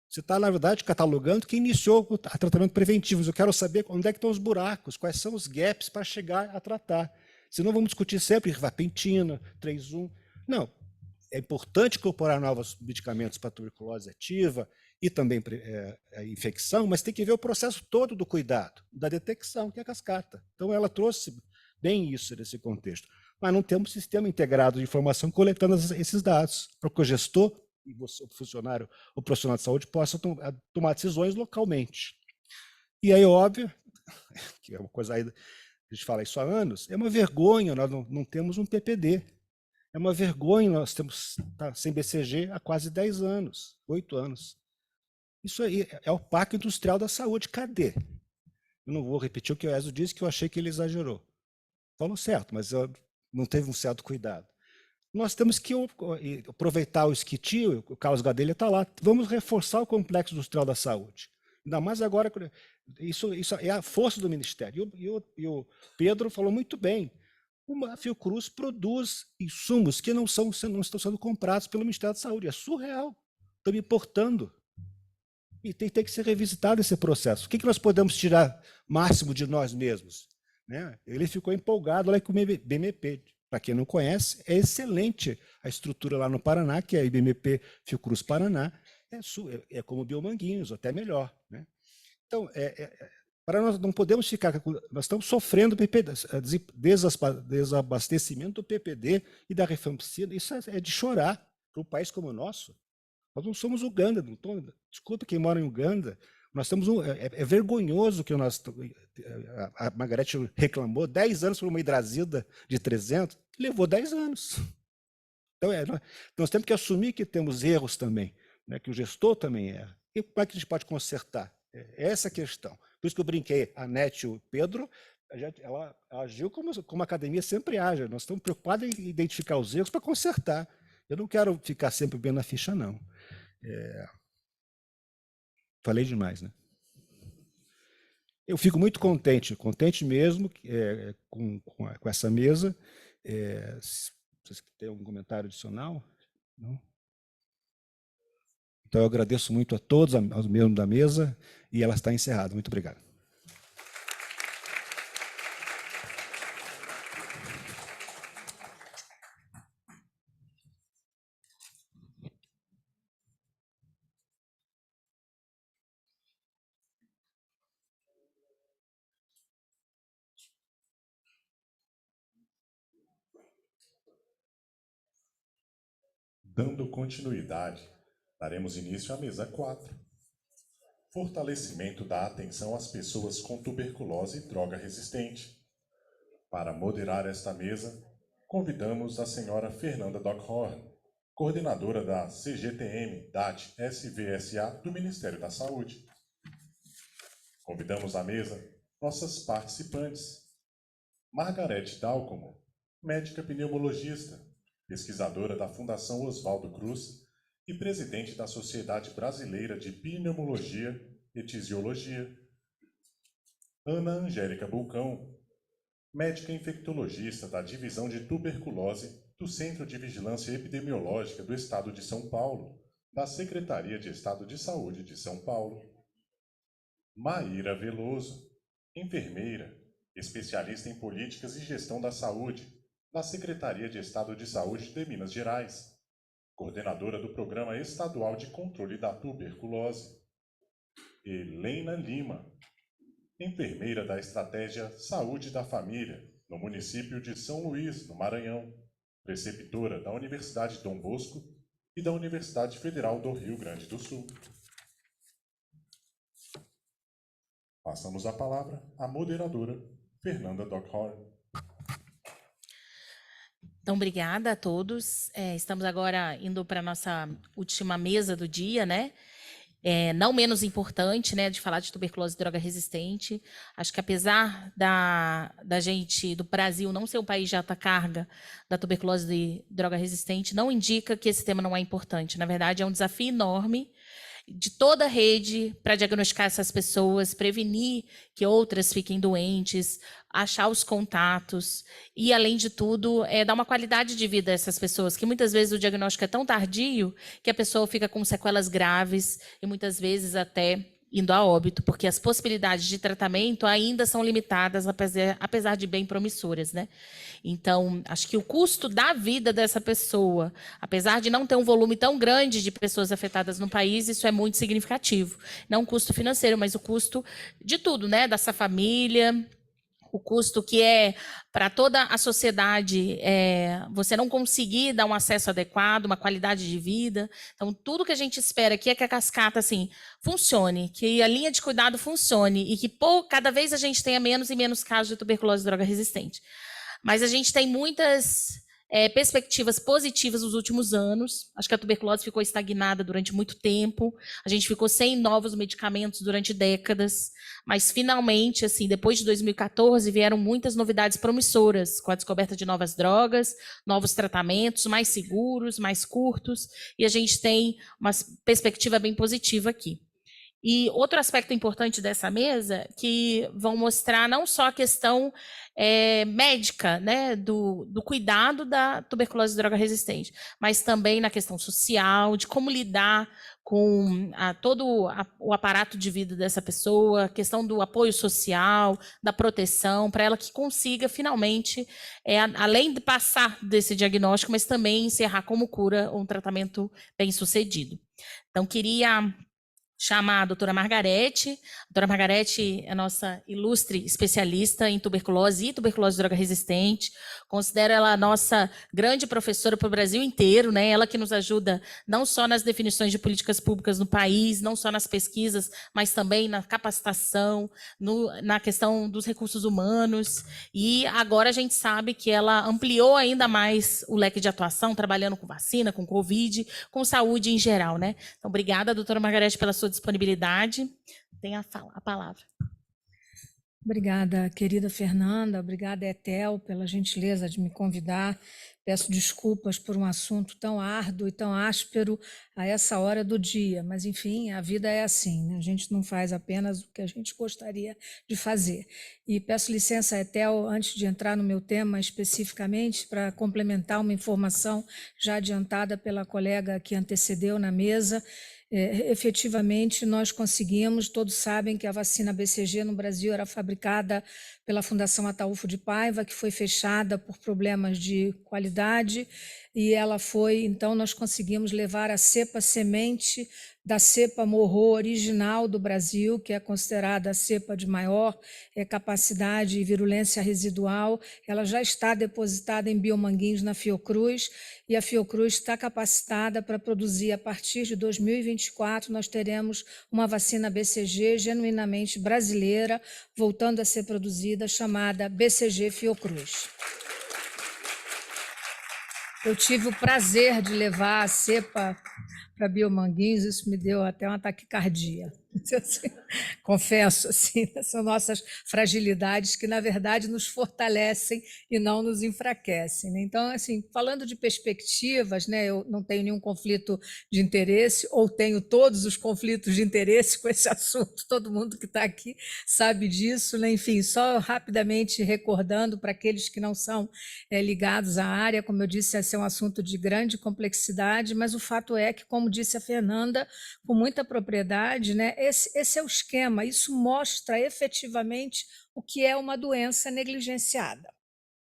Você está, na verdade, catalogando quem iniciou o tratamento preventivo, mas eu quero saber onde é que estão os buracos, quais são os gaps para chegar a tratar. Senão vamos discutir sempre rifapentina, 3-1. Não, é importante incorporar novos medicamentos para tuberculose ativa e também a infecção, mas tem que ver o processo todo do cuidado, da detecção, que é a cascata. Então, ela trouxe bem isso nesse contexto. Mas não temos sistema integrado de informação coletando esses dados, para que o gestor e você, o funcionário, o profissional de saúde, possa tomar decisões localmente. E aí, óbvio, que é uma coisa aí, a gente fala isso há anos, é uma vergonha nós não temos um PPD. É uma vergonha nós temos sem BCG há quase 10 anos, 8 anos. Isso aí é o Pacto Industrial da Saúde. Cadê? Eu não vou repetir o que o Ezio disse, que eu achei que ele exagerou. Falou certo, mas não teve um certo cuidado. Nós temos que aproveitar o esquitio, o Carlos Gadelha está lá, vamos reforçar o complexo industrial da saúde. Ainda mais agora, isso é a força do Ministério. E o Pedro falou muito bem, a Fiocruz produz insumos que não estão sendo comprados pelo Ministério da Saúde. É surreal, estão importando. E tem que ser revisitado esse processo. O que nós podemos tirar máximo de nós mesmos? Né? Ele ficou empolgado lá com o BMP. Para quem não conhece, é excelente a estrutura lá no Paraná, que é a IBMP Fiocruz Paraná, é como o Biomanguinhos, até melhor. Né? Então, para nós não podemos ficar, nós estamos sofrendo desabastecimento do PPD e da rifampicina, isso é de chorar para um país como o nosso. Nós não somos Uganda, desculpa quem mora em Uganda, nós temos é vergonhoso que a Margarete reclamou 10 anos por uma hidrazida de 300, levou 10 anos. Então, nós temos que assumir que temos erros também, né, que o gestor também erra. E como é que a gente pode consertar? É essa a questão. Por isso que eu brinquei, a NET e o Pedro, ela agiu como a academia sempre age. Nós estamos preocupados em identificar os erros para consertar. Eu não quero ficar sempre bem na ficha, não. Falei demais, né? Eu fico muito contente mesmo com essa mesa. Vocês têm algum comentário adicional? Não? Então, eu agradeço muito a todos, aos membros da mesa, e ela está encerrada. Muito obrigado. Dando continuidade, daremos início à mesa 4. Fortalecimento da atenção às pessoas com tuberculose e droga resistente. Para moderar esta mesa, convidamos a senhora Fernanda Dockhorn, coordenadora da CGTM DAT SVSA do Ministério da Saúde. Convidamos à mesa nossas participantes. Margarete Dalcomo, médica pneumologista, pesquisadora da Fundação Oswaldo Cruz e presidente da Sociedade Brasileira de Pneumologia e Tisiologia. Ana Angélica Bulcão, médica infectologista da Divisão de Tuberculose do Centro de Vigilância Epidemiológica do Estado de São Paulo, da Secretaria de Estado de Saúde de São Paulo. Maíra Veloso, enfermeira, especialista em políticas e gestão da saúde, da Secretaria de Estado de Saúde de Minas Gerais, coordenadora do Programa Estadual de Controle da Tuberculose. Helena Lima, enfermeira da Estratégia Saúde da Família, no município de São Luís, no Maranhão, preceptora da Universidade Dom Bosco e da Universidade Federal do Rio Grande do Sul. Passamos a palavra à moderadora, Fernanda Dockhorn. Então, obrigada a todos. Estamos agora indo para a nossa última mesa do dia, né? não menos importante, né, de falar de tuberculose e droga resistente. Acho que apesar do Brasil não ser um país de alta carga da tuberculose e droga resistente, não indica que esse tema não é importante. Na verdade, é um desafio enorme de toda a rede para diagnosticar essas pessoas, prevenir que outras fiquem doentes, achar os contatos e, além de tudo, dar uma qualidade de vida a essas pessoas, que muitas vezes o diagnóstico é tão tardio que a pessoa fica com sequelas graves e muitas vezes até indo a óbito, porque as possibilidades de tratamento ainda são limitadas, apesar de bem promissoras, né? Então, acho que o custo da vida dessa pessoa, apesar de não ter um volume tão grande de pessoas afetadas no país, isso é muito significativo. Não o custo financeiro, mas o custo de tudo, né? Dessa família, o custo que é para toda a sociedade, você não conseguir dar um acesso adequado, uma qualidade de vida. Então, tudo que a gente espera aqui é que a cascata assim, funcione, que a linha de cuidado funcione e que cada vez a gente tenha menos e menos casos de tuberculose e droga resistente. Mas a gente tem muitas perspectivas positivas nos últimos anos. Acho que a tuberculose ficou estagnada durante muito tempo. A gente ficou sem novos medicamentos durante décadas. Mas, finalmente, assim, depois de 2014, vieram muitas novidades promissoras, com a descoberta de novas drogas, novos tratamentos mais seguros, mais curtos, e a gente tem uma perspectiva bem positiva aqui. E outro aspecto importante dessa mesa, que vão mostrar não só a questão médica, né, do cuidado da tuberculose e droga resistente, mas também na questão social, de como lidar com todo o aparato de vida dessa pessoa, a questão do apoio social, da proteção, para ela que consiga, finalmente, além de passar desse diagnóstico, mas também encerrar como cura um tratamento bem-sucedido. Então, queria chamar a doutora Margarete. A doutora Margarete é nossa ilustre especialista em tuberculose e tuberculose e droga resistente. Considero ela a nossa grande professora para o Brasil inteiro, né? Ela que nos ajuda não só nas definições de políticas públicas no país, não só nas pesquisas, mas também na capacitação, na questão dos recursos humanos. E agora a gente sabe que ela ampliou ainda mais o leque de atuação, trabalhando com vacina, com Covid, com saúde em geral, né? Então, obrigada, doutora Margarete, pela sua disponibilidade. Tem a palavra. Obrigada, querida Fernanda. Obrigada, Etel, pela gentileza de me convidar. Peço desculpas por um assunto tão árduo e tão áspero a essa hora do dia, mas, enfim, a vida é assim, né? A gente não faz apenas o que a gente gostaria de fazer. E peço licença, Etel, antes de entrar no meu tema especificamente, para complementar uma informação já adiantada pela colega que antecedeu na mesa. Efetivamente, nós conseguimos, todos sabem que a vacina BCG no Brasil era fabricada pela Fundação Ataúfo de Paiva, que foi fechada por problemas de qualidade, e ela foi, então nós conseguimos levar a cepa semente da cepa morro original do Brasil, que é considerada a cepa de maior capacidade e virulência residual. Ela já está depositada em Biomanguinhos na Fiocruz, e a Fiocruz está capacitada para produzir, a partir de 2024, nós teremos uma vacina BCG genuinamente brasileira, voltando a ser produzida, chamada BCG Fiocruz. Eu tive o prazer de levar a cepa para Biomanguinhos, isso me deu até uma taquicardia. Assim, confesso, assim, são nossas fragilidades que, na verdade, nos fortalecem e não nos enfraquecem, né? Então, assim, falando de perspectivas, né, eu não tenho nenhum conflito de interesse, ou tenho todos os conflitos de interesse com esse assunto, todo mundo que está aqui sabe disso, né? Enfim, só rapidamente recordando para aqueles que não são ligados à área, como eu disse, esse é um assunto de grande complexidade, mas o fato é que, como disse a Fernanda, com muita propriedade, né, esse é o esquema, isso mostra efetivamente o que é uma doença negligenciada,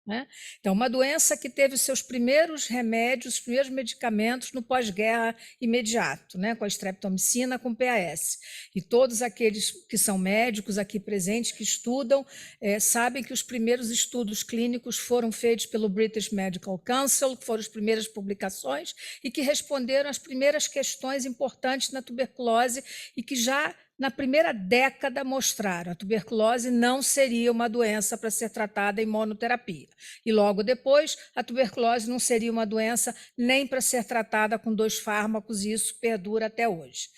né? Então, uma doença que teve os seus primeiros remédios, os primeiros medicamentos no pós-guerra imediato, né? Com a streptomicina, com PAS. E todos aqueles que são médicos aqui presentes, que estudam, sabem que os primeiros estudos clínicos foram feitos pelo British Medical Council, que foram as primeiras publicações, e que responderam às primeiras questões importantes na tuberculose e que já na primeira década, mostraram que a tuberculose não seria uma doença para ser tratada em monoterapia. E logo depois, a tuberculose não seria uma doença nem para ser tratada com 2 fármacos, e isso perdura até hoje.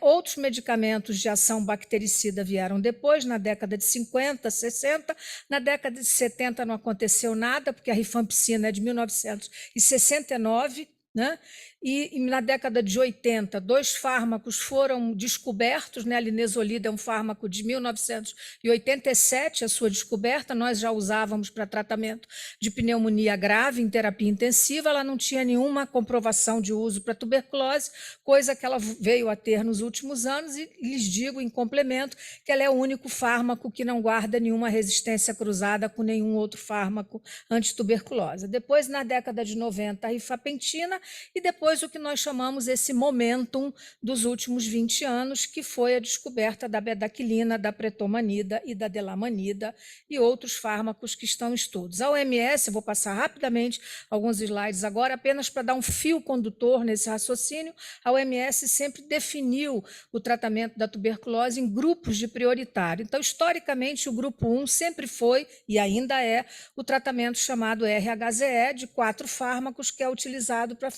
Outros medicamentos de ação bactericida vieram depois, na década de 50, 60. Na década de 70 não aconteceu nada, porque a rifampicina é de 1969, né? E na década de 80, 2 fármacos foram descobertos, né? A linezolida é um fármaco de 1987, a sua descoberta. Nós já usávamos para tratamento de pneumonia grave em terapia intensiva. Ela não tinha nenhuma comprovação de uso para tuberculose, coisa que ela veio a ter nos últimos anos, e lhes digo, em complemento, que ela é o único fármaco que não guarda nenhuma resistência cruzada com nenhum outro fármaco antituberculose. Depois, na década de 90, a rifapentina, e depois o que nós chamamos esse momentum dos últimos 20 anos, que foi a descoberta da bedaquilina, da pretomanida e da delamanida e outros fármacos que estão em estudos. A OMS, vou passar rapidamente alguns slides agora, apenas para dar um fio condutor nesse raciocínio. A OMS sempre definiu o tratamento da tuberculose em grupos de prioritário. Então, historicamente, o grupo 1 sempre foi, e ainda é, o tratamento chamado RHZE, de 4 fármacos, que é utilizado para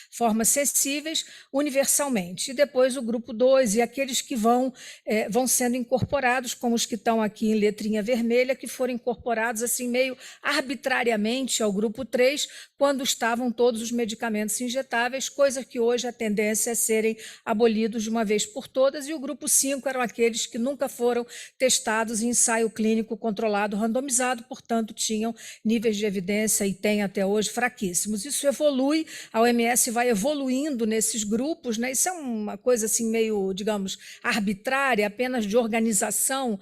formas sensíveis universalmente. E depois o grupo 2 e aqueles que vão sendo incorporados, como os que estão aqui em letrinha vermelha, que foram incorporados assim meio arbitrariamente ao grupo 3, quando estavam todos os medicamentos injetáveis, coisa que hoje a tendência é serem abolidos de uma vez por todas. E o grupo 5 eram aqueles que nunca foram testados em ensaio clínico controlado randomizado, portanto tinham níveis de evidência, e tem até hoje, fraquíssimos. Isso evolui, a OMS vai evoluindo nesses grupos, né? Isso é uma coisa assim meio, digamos, arbitrária, apenas de organização,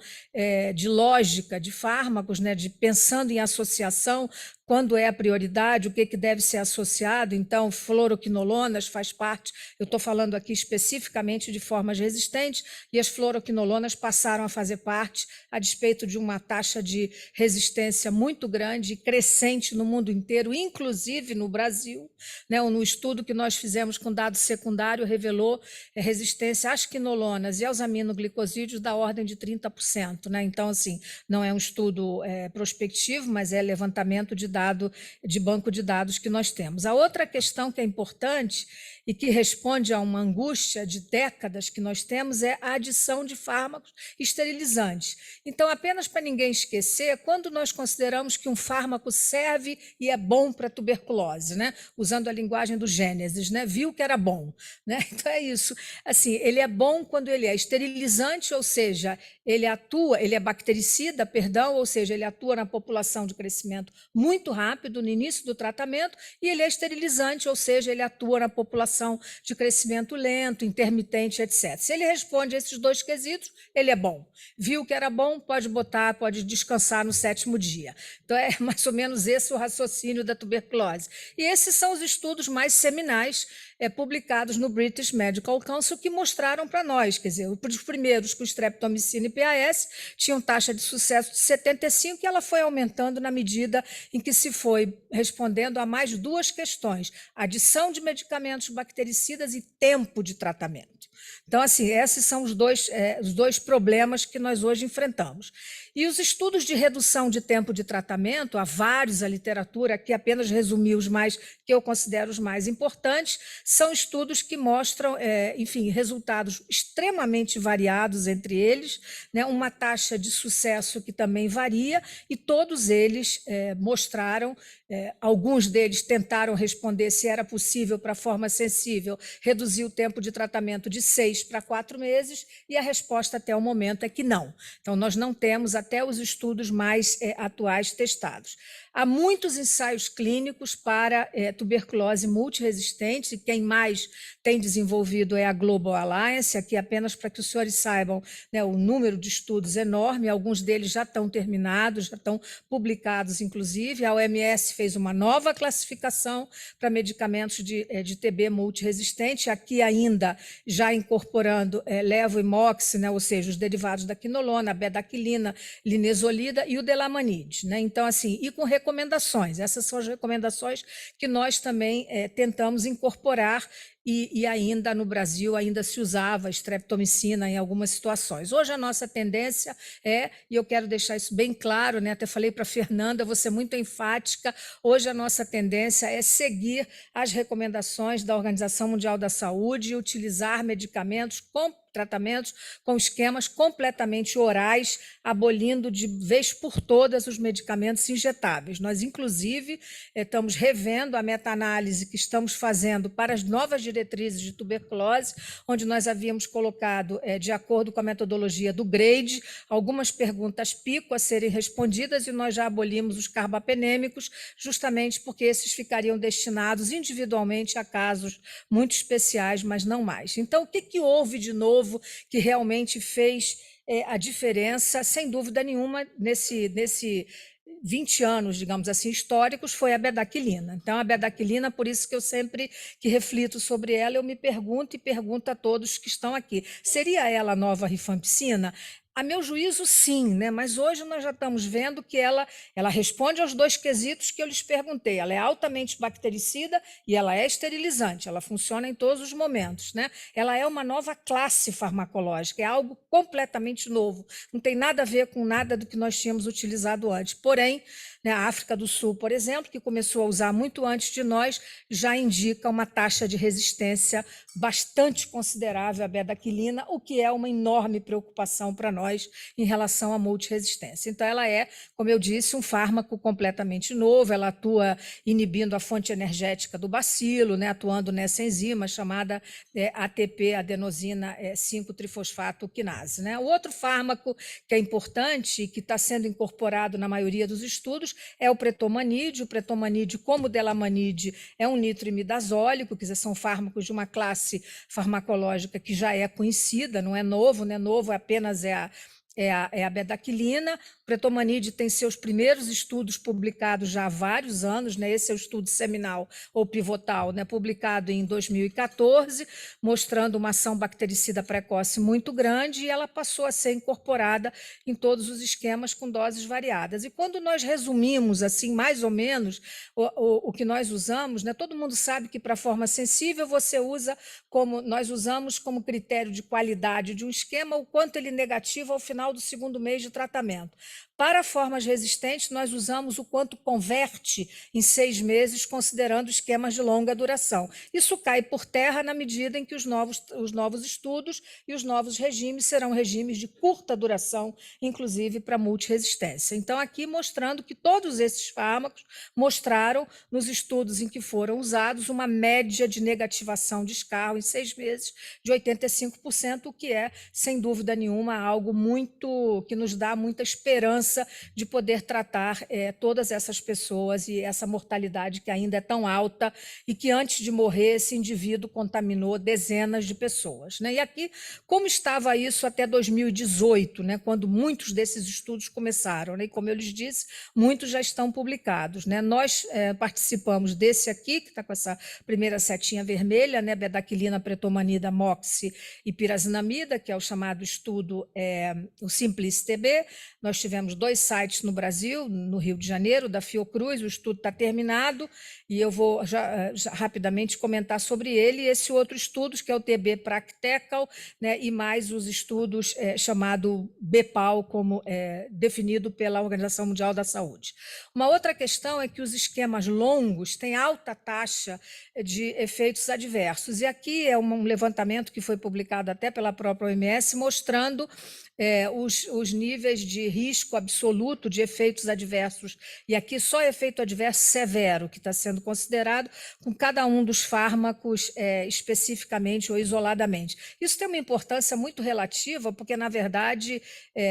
de lógica de fármacos, né? De pensando em associação, quando é a prioridade, o que deve ser associado. Então, fluoroquinolonas faz parte, eu estou falando aqui especificamente de formas resistentes, e as fluoroquinolonas passaram a fazer parte, a despeito de uma taxa de resistência muito grande e crescente no mundo inteiro, inclusive no Brasil, né? No estudo que nós fizemos com dado secundário, revelou resistência às quinolonas e aos aminoglicosídeos da ordem de 30%, né? Então, assim, não é um estudo prospectivo, mas é levantamento de banco de dados que nós temos. A outra questão que é importante e que responde a uma angústia de décadas que nós temos é a adição de fármacos esterilizantes. Então, apenas para ninguém esquecer, quando nós consideramos que um fármaco serve e é bom para tuberculose, né? Usando a linguagem do Gênesis, né? Viu que era bom, né? Então é isso. Assim, ele é bom quando ele é esterilizante, ou seja, ele é bactericida, perdão, ou seja, ele atua na população de crescimento muito rápido no início do tratamento, e ele é esterilizante, ou seja, ele atua na população de crescimento lento, intermitente, etc. Se ele responde a esses 2 quesitos, ele é bom. Viu que era bom, pode descansar no 7º dia. Então, é mais ou menos esse o raciocínio da tuberculose. E esses são os estudos mais seminais publicados no British Medical Council, que mostraram para nós, quer dizer, os primeiros com streptomicina e PAS tinham taxa de sucesso de 75%, e ela foi aumentando na medida em que se foi respondendo a mais 2 questões: adição de medicamentos bactericidas e tempo de tratamento. Então, assim, esses são os dois problemas que nós hoje enfrentamos. E os estudos de redução de tempo de tratamento, há vários, a literatura, aqui apenas resumi os mais, que eu considero os mais importantes, são estudos que mostram, enfim, resultados extremamente variados entre eles, né, uma taxa de sucesso que também varia, e todos eles mostraram, alguns deles tentaram responder se era possível, para a forma sensível, reduzir o tempo de tratamento de 6 para 4 meses, e a resposta até o momento é que não. Então, nós não temos até os estudos mais atuais testados. Há muitos ensaios clínicos para tuberculose multiresistente, e quem mais tem desenvolvido é a Global Alliance. Aqui, apenas para que os senhores saibam, né, o número de estudos é enorme, alguns deles já estão terminados, já estão publicados, inclusive. A OMS fez uma nova classificação para medicamentos de TB multiresistente, aqui ainda já incorporando levo e mox, né, ou seja, os derivados da quinolona, a bedaquilina, linezolida e o delamanide, né? Então, assim, e com recomendações. Essas são as recomendações que nós também tentamos incorporar e ainda no Brasil ainda se usava streptomicina em algumas situações. Hoje a nossa tendência e eu quero deixar isso bem claro, né? Até falei para a Fernanda, vou ser muito enfática, hoje a nossa tendência é seguir as recomendações da Organização Mundial da Saúde e utilizar medicamentos tratamentos com esquemas completamente orais, abolindo de vez por todas os medicamentos injetáveis. Nós, inclusive, estamos revendo a meta-análise que estamos fazendo para as novas diretrizes de tuberculose, onde nós havíamos colocado, de acordo com a metodologia do GRADE, algumas perguntas pico a serem respondidas, e nós já abolimos os carbapenêmicos, justamente porque esses ficariam destinados individualmente a casos muito especiais, mas não mais. Então, o que houve de novo que realmente fez a diferença, sem dúvida nenhuma, nesse 20 anos, digamos assim, históricos, foi a bedaquilina. Então, a bedaquilina, por isso que eu sempre que reflito sobre ela, eu me pergunto e pergunto a todos que estão aqui, seria ela a nova rifampicina? A meu juízo, sim, né? Mas hoje nós já estamos vendo que ela responde aos dois quesitos que eu lhes perguntei. Ela é altamente bactericida e ela é esterilizante, ela funciona em todos os momentos, né? Ela é uma nova classe farmacológica, é algo completamente novo, não tem nada a ver com nada do que nós tínhamos utilizado antes. Porém, né, a África do Sul, por exemplo, que começou a usar muito antes de nós, já indica uma taxa de resistência bastante considerável à bedaquilina, o que é uma enorme preocupação para nós em relação à multiresistência. Então, ela é, como eu disse, um fármaco completamente novo, ela atua inibindo a fonte energética do bacilo, né, atuando nessa enzima chamada ATP, adenosina 5-trifosfato quinase. Né? O outro fármaco que é importante e que está sendo incorporado na maioria dos estudos é o pretomanide. O pretomanide, como o delamanide, é um nitroimidazólico, quer dizer, são fármacos de uma classe farmacológica que já é conhecida, não é novo, né? Novo apenas é a bedaquilina. O pretomanide tem seus primeiros estudos publicados já há vários anos, né? Esse é o estudo seminal ou pivotal, né? Publicado em 2014, mostrando uma ação bactericida precoce muito grande, e ela passou a ser incorporada em todos os esquemas com doses variadas. E quando nós resumimos, assim, mais ou menos, o que nós usamos, né? Todo mundo sabe que para forma sensível nós usamos como critério de qualidade de um esquema o quanto ele é negativo ao final do segundo mês de tratamento. Para formas resistentes, nós usamos o quanto converte em 6 meses, considerando esquemas de longa duração. Isso cai por terra na medida em que os novos estudos e os novos regimes serão regimes de curta duração, inclusive para multiresistência. Então, aqui mostrando que todos esses fármacos mostraram, nos estudos em que foram usados, uma média de negativação de escarro em 6 meses de 85%, o que é, sem dúvida nenhuma, algo que nos dá muita esperança de poder tratar todas essas pessoas e essa mortalidade que ainda é tão alta e que, antes de morrer, esse indivíduo contaminou dezenas de pessoas. Né? E aqui, como estava isso até 2018, né? Quando muitos desses estudos começaram, né? E, como eu lhes disse, muitos já estão publicados. Né? Nós participamos desse aqui, que está com essa primeira setinha vermelha, né? Bedaquilina, pretomanida, moxi e pirazinamida, que é o chamado estudo, o Simplice-TB. Nós tivemos 2 sites no Brasil, no Rio de Janeiro, da Fiocruz, o estudo está terminado, e eu vou já rapidamente comentar sobre ele, e esse outro estudo, que é o TB Practical, né, e mais os estudos chamado BEPAL, como definido pela Organização Mundial da Saúde. Uma outra questão é que os esquemas longos têm alta taxa de efeitos adversos, e aqui é um levantamento que foi publicado até pela própria OMS, mostrando os níveis de risco absoluto de efeitos adversos, e aqui só efeito adverso severo que está sendo considerado com cada um dos fármacos especificamente ou isoladamente. Isso tem uma importância muito relativa, porque, na verdade,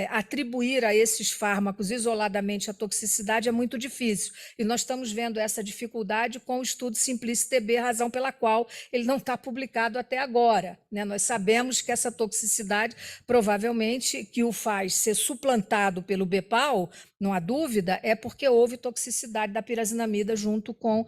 atribuir a esses fármacos isoladamente a toxicidade é muito difícil, e nós estamos vendo essa dificuldade com o estudo Simplice-TB, razão pela qual ele não está publicado até agora. Né? Nós sabemos que essa toxicidade provavelmente que o faz ser suplantado pelo BEPAL, não há dúvida, é porque houve toxicidade da pirazinamida junto com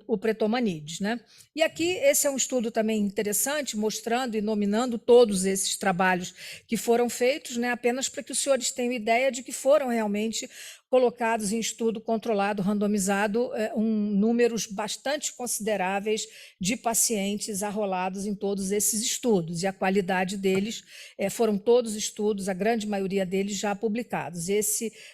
o pretomanide. Né? E aqui esse é um estudo também interessante, mostrando e nominando todos esses trabalhos que foram feitos, né, apenas para que os senhores tenham ideia de que foram realmente colocados em estudo controlado, randomizado, números bastante consideráveis de pacientes arrolados em todos esses estudos, e a qualidade deles foram todos estudos, a grande maioria deles já publicados.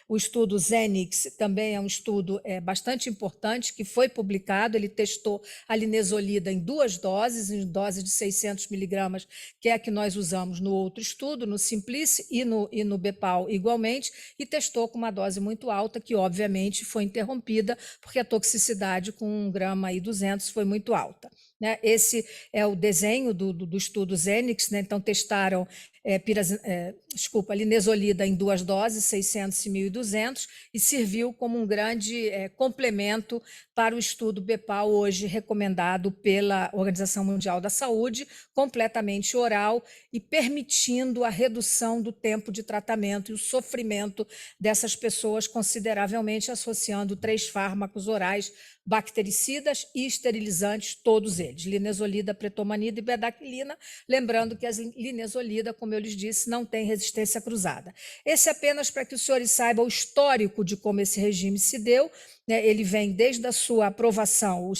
O estudo Zenix também é um estudo bastante importante, que foi publicado, ele testou a linezolida em 2 doses, em dose de 600 miligramas, que é a que nós usamos no outro estudo, no Simplice e no Bepal igualmente, e testou com uma dose muito alta, que obviamente foi interrompida, porque a toxicidade com 1 grama e 200 foi muito alta. Né? Esse é o desenho do estudo Zenix, né? Então testaram linezolida em 2 doses, 600 e 1.200, e serviu como um grande complemento para o estudo Bepal, hoje recomendado pela Organização Mundial da Saúde, completamente oral e permitindo a redução do tempo de tratamento e o sofrimento dessas pessoas, consideravelmente, associando 3 fármacos orais bactericidas e esterilizantes, todos eles, linezolida, pretomanida e bedaquilina, lembrando que a linezolida, como eu lhes disse, não tem resistência cruzada. Esse é apenas para que os senhores saibam o histórico de como esse regime se deu, né? Ele vem desde a sua aprovação, o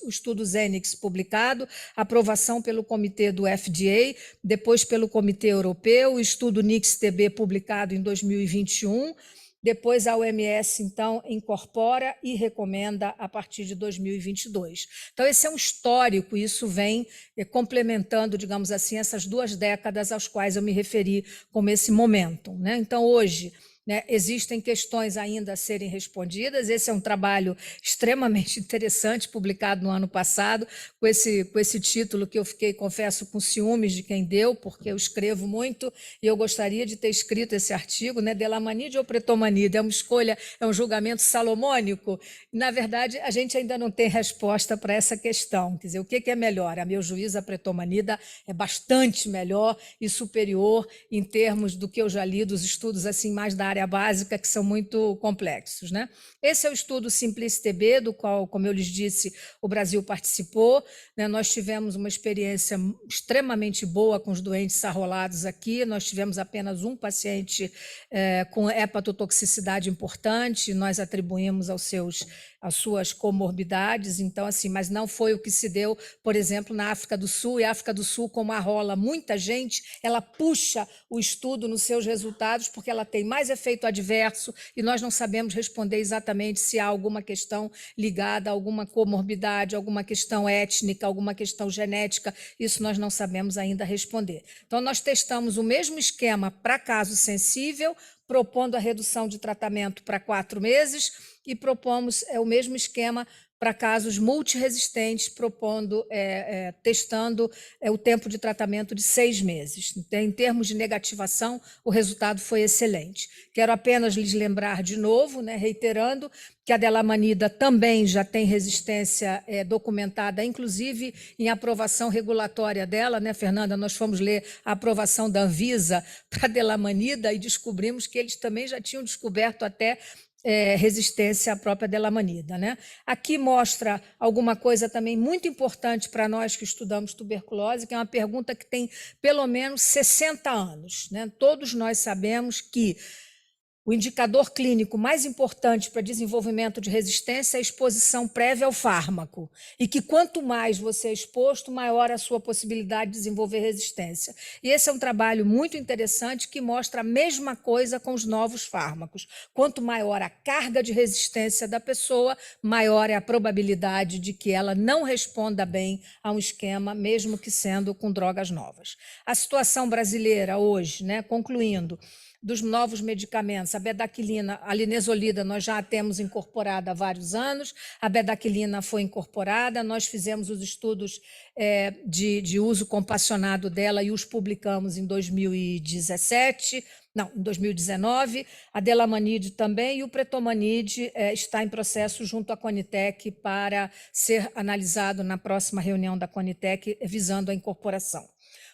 estudo Zenix publicado, aprovação pelo comitê do FDA, depois pelo comitê europeu, o estudo NICS-TB publicado em 2021, depois a OMS, então, incorpora e recomenda a partir de 2022. Então, esse é um histórico, e isso vem complementando, digamos assim, essas 2 décadas às quais eu me referi como esse momento, né? Então, hoje, né, existem questões ainda a serem respondidas. Esse é um trabalho extremamente interessante, publicado no ano passado, com esse título que eu fiquei, confesso, com ciúmes de quem deu, porque eu escrevo muito e eu gostaria de ter escrito esse artigo, né, delamanide ou pretomanide, é uma escolha, é um julgamento salomônico. Na verdade, a gente ainda não tem resposta para essa questão. Quer dizer, o que é melhor? A meu juízo, a pretomanida é bastante melhor e superior em termos do que eu já li dos estudos assim mais da área básica, que são muito complexos, né? Esse é o estudo Simplice-TB, do qual, como eu lhes disse, o Brasil participou, né? Nós tivemos uma experiência extremamente boa com os doentes arrolados aqui, nós tivemos apenas um paciente com hepatotoxicidade importante, nós atribuímos às suas comorbidades, então assim, mas não foi o que se deu, por exemplo, na África do Sul, e a África do Sul, como arrola muita gente, ela puxa o estudo nos seus resultados, porque ela tem mais efeito adverso, e nós não sabemos responder exatamente se há alguma questão ligada a alguma comorbidade, alguma questão étnica, alguma questão genética, isso nós não sabemos ainda responder. Então, nós testamos o mesmo esquema para caso sensível, propondo a redução de tratamento para 4 meses, e propomos o mesmo esquema para casos multiresistentes, testando o tempo de tratamento de 6 meses. Em termos de negativação, o resultado foi excelente. Quero apenas lhes lembrar de novo, né, reiterando, que a delamanida também já tem resistência documentada, inclusive em aprovação regulatória dela, né, Fernanda? Nós fomos ler a aprovação da Anvisa para a delamanida e descobrimos que eles também já tinham descoberto até resistência à própria delamanida, né? Aqui mostra alguma coisa também muito importante para nós que estudamos tuberculose, que é uma pergunta que tem pelo menos 60 anos, né? Todos nós sabemos que o indicador clínico mais importante para desenvolvimento de resistência é a exposição prévia ao fármaco, e que quanto mais você é exposto, maior a sua possibilidade de desenvolver resistência. E esse é um trabalho muito interessante que mostra a mesma coisa com os novos fármacos. Quanto maior a carga de resistência da pessoa, maior é a probabilidade de que ela não responda bem a um esquema, mesmo que sendo com drogas novas. A situação brasileira hoje, né, concluindo, dos novos medicamentos, a bedaquilina, a linezolida, nós já a temos incorporada há vários anos, a bedaquilina foi incorporada, nós fizemos os estudos de uso compassionado dela e os publicamos em 2019, a delamanide também, e o pretomanide está em processo junto à Conitec para ser analisado na próxima reunião da Conitec, visando a incorporação.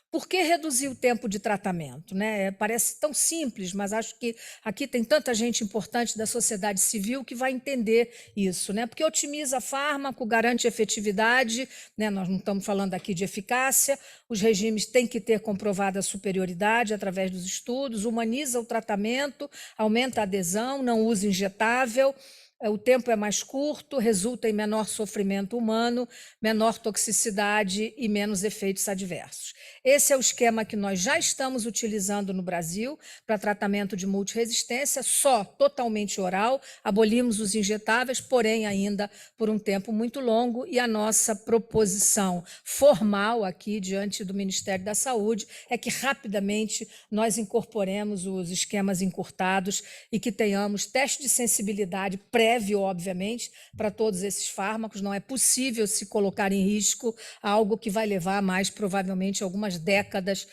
Por que reduzir o tempo de tratamento, né? Parece tão simples, mas acho que aqui tem tanta gente importante da sociedade civil que vai entender isso, né? Porque otimiza fármaco, garante efetividade, né? Nós não estamos falando aqui de eficácia, os regimes têm que ter comprovada superioridade através dos estudos, humaniza o tratamento, aumenta a adesão, não usa injetável, o tempo é mais curto, resulta em menor sofrimento humano, menor toxicidade e menos efeitos adversos. Esse é o esquema que nós já estamos utilizando no Brasil para tratamento de multiresistência, só totalmente oral, abolimos os injetáveis, porém ainda por um tempo muito longo, e a nossa proposição formal aqui diante do Ministério da Saúde é que rapidamente nós incorporemos os esquemas encurtados e que tenhamos teste de sensibilidade prévio, obviamente, para todos esses fármacos. Não é possível se colocar em risco algo que vai levar mais, provavelmente, algumas décadas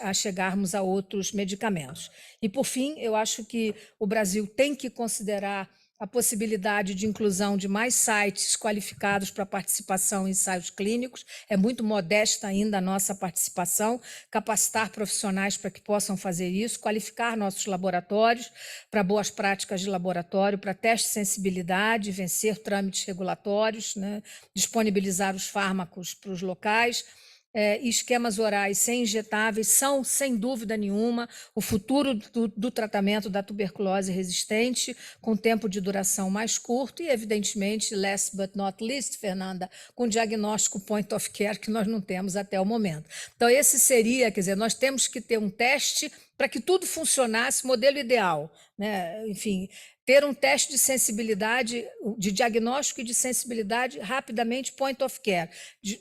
a chegarmos a outros medicamentos. E, por fim, eu acho que o Brasil tem que considerar a possibilidade de inclusão de mais sites qualificados para participação em ensaios clínicos. É muito modesta ainda a nossa participação, capacitar profissionais para que possam fazer isso, qualificar nossos laboratórios para boas práticas de laboratório, para teste de sensibilidade, vencer trâmites regulatórios, né? Disponibilizar os fármacos para os locais. Esquemas orais sem injetáveis são, sem dúvida nenhuma, o futuro do tratamento da tuberculose resistente, com tempo de duração mais curto e, evidentemente, last but not least, Fernanda, com diagnóstico point of care que nós não temos até o momento. Então, esse seria, quer dizer, nós temos que ter um teste para que tudo funcionasse, modelo ideal, né? Enfim, ter um teste de sensibilidade, de diagnóstico e de sensibilidade rapidamente, point of care.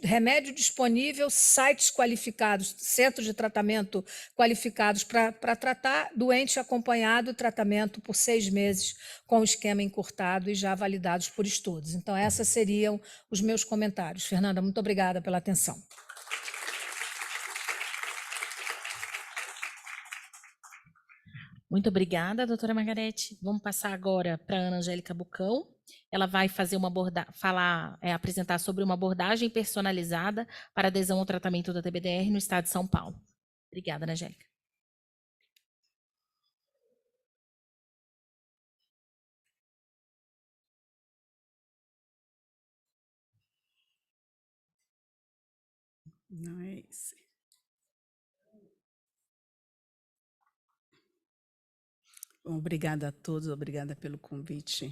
Remédio disponível, sites qualificados, centros de tratamento qualificados para tratar, doente acompanhado, tratamento por 6 meses com o esquema encurtado e já validados por estudos. Então, esses seriam os meus comentários. Fernanda, muito obrigada pela atenção. Muito obrigada, doutora Margarete. Vamos passar agora para a Ana Angélica Bucão. Ela vai fazer apresentar sobre uma abordagem personalizada para adesão ao tratamento da TBDR no estado de São Paulo. Obrigada, Ana Angélica. Não é isso. Obrigada a todos, obrigada pelo convite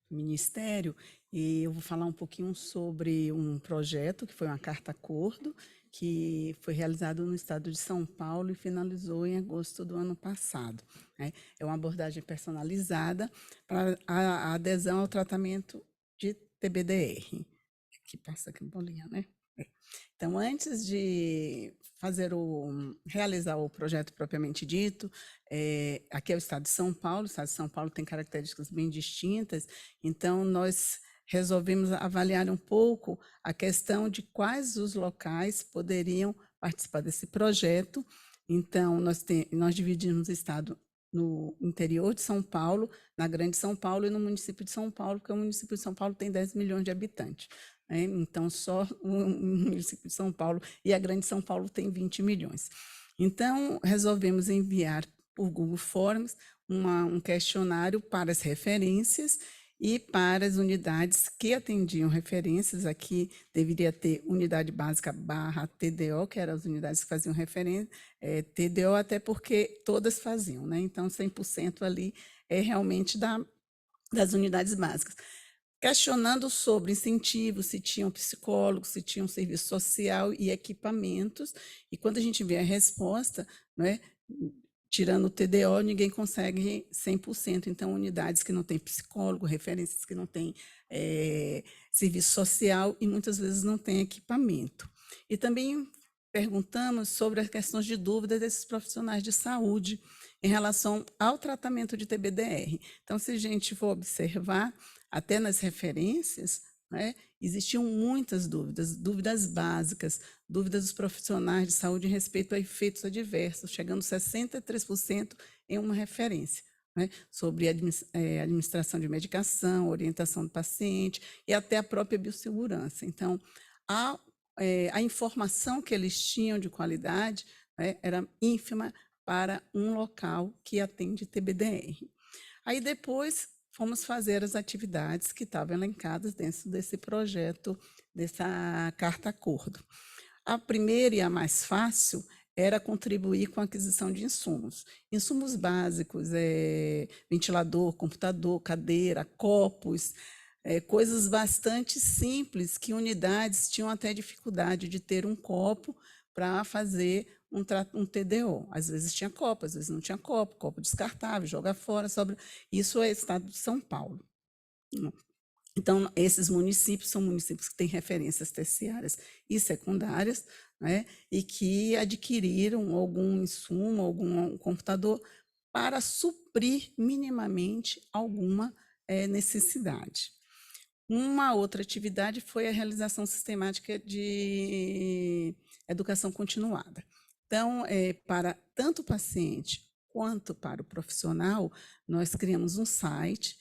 do Ministério. E eu vou falar um pouquinho sobre um projeto que foi uma carta-acordo, que foi realizado no estado de São Paulo e finalizou em agosto do ano passado, né? É uma abordagem personalizada para a adesão ao tratamento de TBDR. Aqui passa aqui uma bolinha, né? Então, antes de realizar o projeto propriamente dito, aqui é o estado de São Paulo. O estado de São Paulo tem características bem distintas, então nós resolvemos avaliar um pouco a questão de quais os locais poderiam participar desse projeto. Então, nós dividimos o estado no interior de São Paulo, na Grande São Paulo e no município de São Paulo, porque o município de São Paulo tem 10 milhões de habitantes. Então, só o município de São Paulo e a Grande São Paulo tem 20 milhões. Então, resolvemos enviar por Google Forms um questionário para as referências e para as unidades que atendiam referências. Aqui deveria ter unidade básica / TDO, que eram as unidades que faziam referência, TDO até porque todas faziam, né? Então, 100% ali é realmente das unidades básicas. Questionando sobre incentivos, se tinham psicólogos, se tinham serviço social e equipamentos. E quando a gente vê a resposta, né, tirando o TDO, ninguém consegue 100%. Então, unidades que não têm psicólogo, referências que não têm serviço social e muitas vezes não têm equipamento. E também perguntamos sobre as questões de dúvidas desses profissionais de saúde em relação ao tratamento de TBDR. Então, se a gente for observar, até nas referências, né, existiam muitas dúvidas básicas, dúvidas dos profissionais de saúde em respeito a efeitos adversos, chegando a 63% em uma referência, né, sobre administração de medicação, orientação do paciente e até a própria biossegurança. Então, a informação que eles tinham de qualidade, né, era ínfima para um local que atende TBDR. Aí depois fomos fazer as atividades que estavam elencadas dentro desse projeto, dessa carta acordo. A primeira e a mais fácil era contribuir com a aquisição de insumos básicos, ventilador, computador, cadeira, copos, coisas bastante simples que unidades tinham até dificuldade de ter um copo para fazer um TDO. Às vezes tinha copo, às vezes não tinha copo descartável, joga fora, sobra. Isso é estado de São Paulo. Então, esses municípios são municípios que têm referências terciárias e secundárias, né, e que adquiriram algum insumo, algum computador para suprir minimamente alguma necessidade. Uma outra atividade foi a realização sistemática de educação continuada. Então, para tanto o paciente quanto para o profissional, nós criamos um site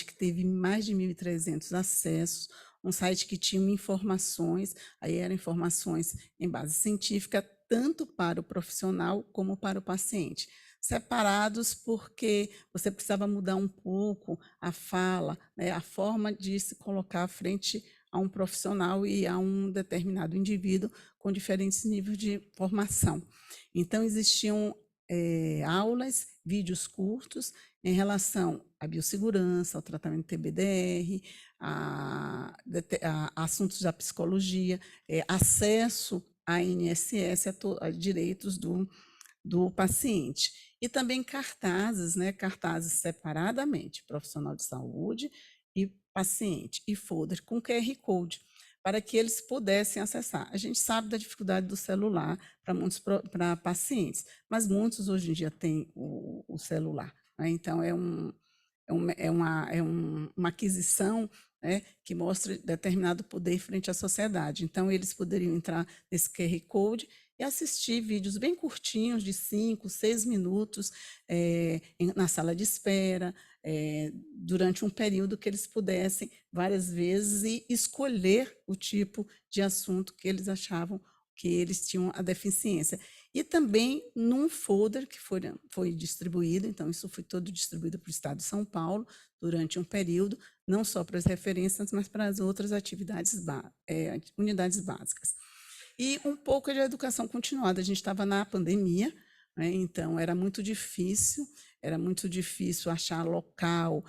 que teve mais de 1.300 acessos, um site que tinha informações, aí eram informações em base científica, tanto para o profissional como para o paciente, separados porque você precisava mudar um pouco a fala, né, a forma de se colocar frente a um profissional e a um determinado indivíduo com diferentes níveis de formação. Então, existiam aulas, vídeos curtos em relação à biossegurança, ao tratamento de TBDR, a assuntos da psicologia, acesso à INSS, a direitos do paciente. E também cartazes, né, cartazes separadamente, profissional de saúde e paciente, e folder com QR Code, para que eles pudessem acessar. A gente sabe da dificuldade do celular para pacientes, mas muitos hoje em dia têm o celular, né? Então, uma aquisição, né, que mostra determinado poder frente à sociedade. Então, eles poderiam entrar nesse QR Code e assistir vídeos bem curtinhos, de 5, 6 minutos, na sala de espera, durante um período que eles pudessem, várias vezes, e escolher o tipo de assunto que eles achavam que eles tinham a deficiência. E também num folder que foi distribuído, então isso foi todo distribuído para o Estado de São Paulo, durante um período, não só para as referências, mas para as outras atividades, unidades básicas. E um pouco de educação continuada. A gente estava na pandemia, né, então era muito difícil achar local,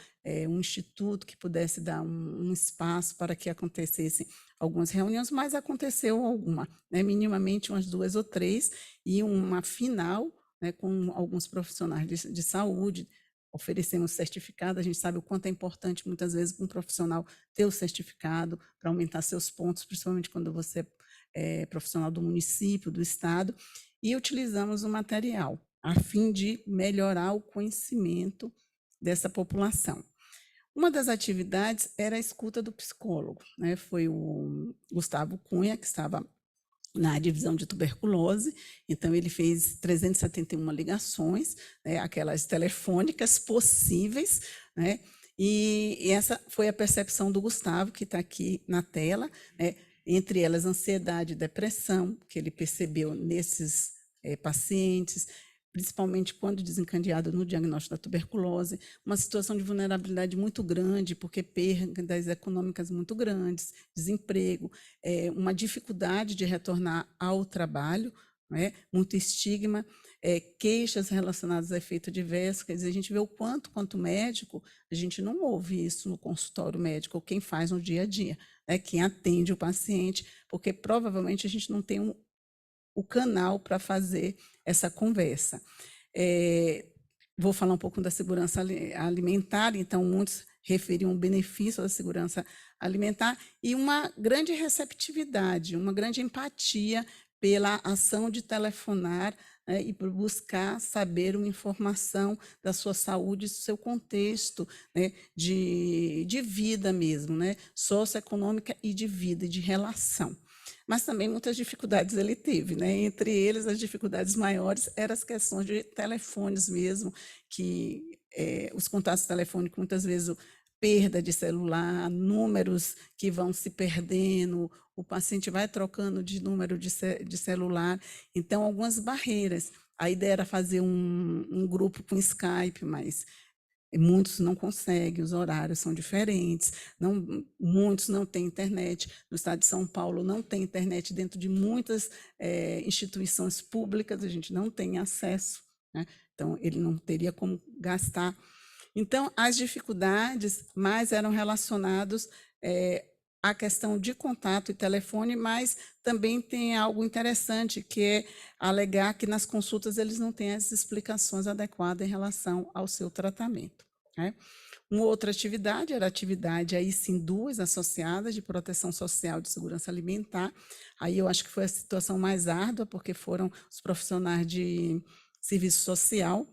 um instituto que pudesse dar um espaço para que acontecessem algumas reuniões, mas aconteceu alguma, né, minimamente umas 2 ou 3, e uma final, né, com alguns profissionais de saúde. Oferecemos certificado, a gente sabe o quanto é importante, muitas vezes, para um profissional ter o certificado para aumentar seus pontos, principalmente quando você é profissional do município, do estado, e utilizamos o material a fim de melhorar o conhecimento dessa população. Uma das atividades era a escuta do psicólogo, né? Foi o Gustavo Cunha, que estava na divisão de tuberculose, então ele fez 371 ligações, né, aquelas telefônicas possíveis, né, e essa foi a percepção do Gustavo, que está aqui na tela, né, entre elas ansiedade e depressão, que ele percebeu nesses pacientes, principalmente quando desencadeado no diagnóstico da tuberculose, uma situação de vulnerabilidade muito grande, porque perdas econômicas muito grandes, desemprego, uma dificuldade de retornar ao trabalho, né, muito estigma, queixas relacionadas a efeito adverso. Quer dizer, a gente vê o quanto médico, a gente não ouve isso no consultório médico, ou quem faz no dia a dia, né, quem atende o paciente, porque provavelmente a gente não tem o canal para fazer essa conversa. Vou falar um pouco da segurança alimentar, então muitos referiam o benefício da segurança alimentar e uma grande receptividade, uma grande empatia pela ação de telefonar, né, e por buscar saber uma informação da sua saúde, do seu contexto, né, de vida mesmo, né, socioeconômica e de vida, e de relação. Mas também muitas dificuldades ele teve, né? Entre eles, as dificuldades maiores eram as questões de telefones mesmo, que os contatos telefônicos, muitas vezes, perda de celular, números que vão se perdendo, o paciente vai trocando de número de celular, então algumas barreiras. A ideia era fazer um grupo com Skype, mas muitos não conseguem, os horários são diferentes, muitos não têm internet. No estado de São Paulo não tem internet dentro de muitas instituições públicas, a gente não tem acesso, né? Então ele não teria como gastar. Então, as dificuldades mais eram relacionadas à questão de contato e telefone, mas também tem algo interessante, que é alegar que nas consultas eles não têm as explicações adequadas em relação ao seu tratamento, né? Uma outra atividade era a atividade, aí sim, 2 associadas, de proteção social e de segurança alimentar. Aí eu acho que foi a situação mais árdua, porque foram os profissionais de serviço social.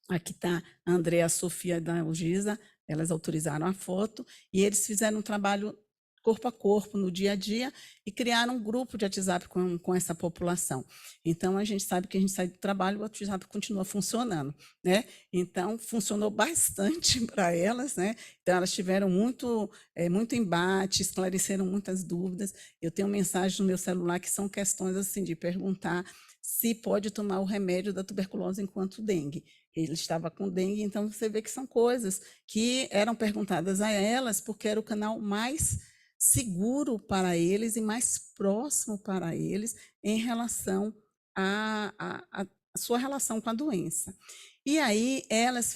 Aqui está a Andrea e a Sofia da UGISA, elas autorizaram a foto, e eles fizeram um trabalho corpo a corpo, no dia a dia, e criaram um grupo de WhatsApp com essa população. Então, a gente sabe que a gente sai do trabalho, o WhatsApp continua funcionando, né? Então, funcionou bastante para elas, né? Então, elas tiveram muito embate, esclareceram muitas dúvidas. Eu tenho mensagens no meu celular que são questões assim de perguntar se pode tomar o remédio da tuberculose enquanto dengue. Ele estava com dengue, então você vê que são coisas que eram perguntadas a elas, porque era o canal mais seguro para eles e mais próximo para eles em relação à sua relação com a doença. E aí elas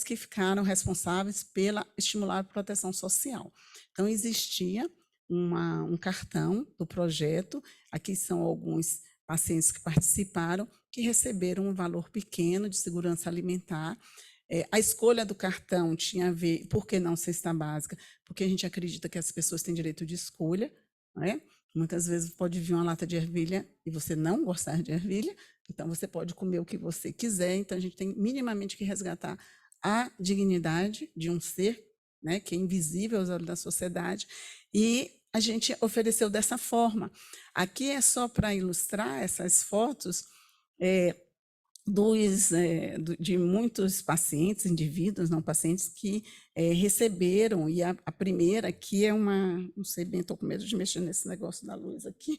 que ficaram responsáveis pela estimular a proteção social. Então existia um cartão do projeto, aqui são alguns pacientes que participaram, que receberam um valor pequeno de segurança alimentar. A escolha do cartão tinha a ver, por que não cesta básica? Porque a gente acredita que as pessoas têm direito de escolha, né? Muitas vezes pode vir uma lata de ervilha e você não gostar de ervilha, então você pode comer o que você quiser, então a gente tem minimamente que resgatar a dignidade de um ser, né, que é invisível aos olhos da sociedade, e a gente ofereceu dessa forma. Aqui é só para ilustrar essas fotos de muitos pacientes, indivíduos, não pacientes, que receberam, e a primeira aqui é não sei bem, estou com medo de mexer nesse negócio da luz aqui,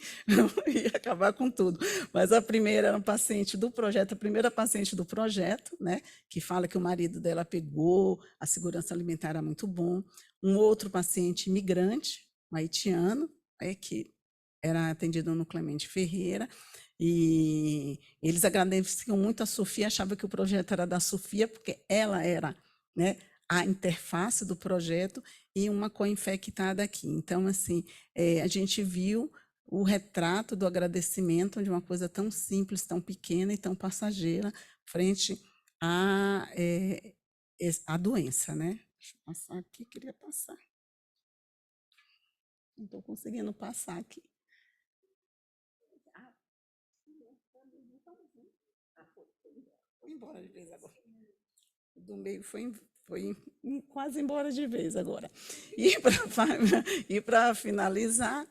e acabar com tudo, mas a primeira era um paciente do projeto, a primeira paciente do projeto, né, que fala que o marido dela pegou, a segurança alimentar era muito bom. Um outro paciente imigrante, um haitiano, que era atendido no Clemente Ferreira, e eles agradeciam muito a Sofia, achavam que o projeto era da Sofia, porque ela era, né, a interface do projeto e uma co-infectada aqui. Então, assim, a gente viu o retrato do agradecimento de uma coisa tão simples, tão pequena e tão passageira frente à doença, né? Deixa eu passar aqui, queria passar. Não estou conseguindo passar aqui. Foi embora de vez agora. Do meio foi quase embora de vez agora. E para finalizar,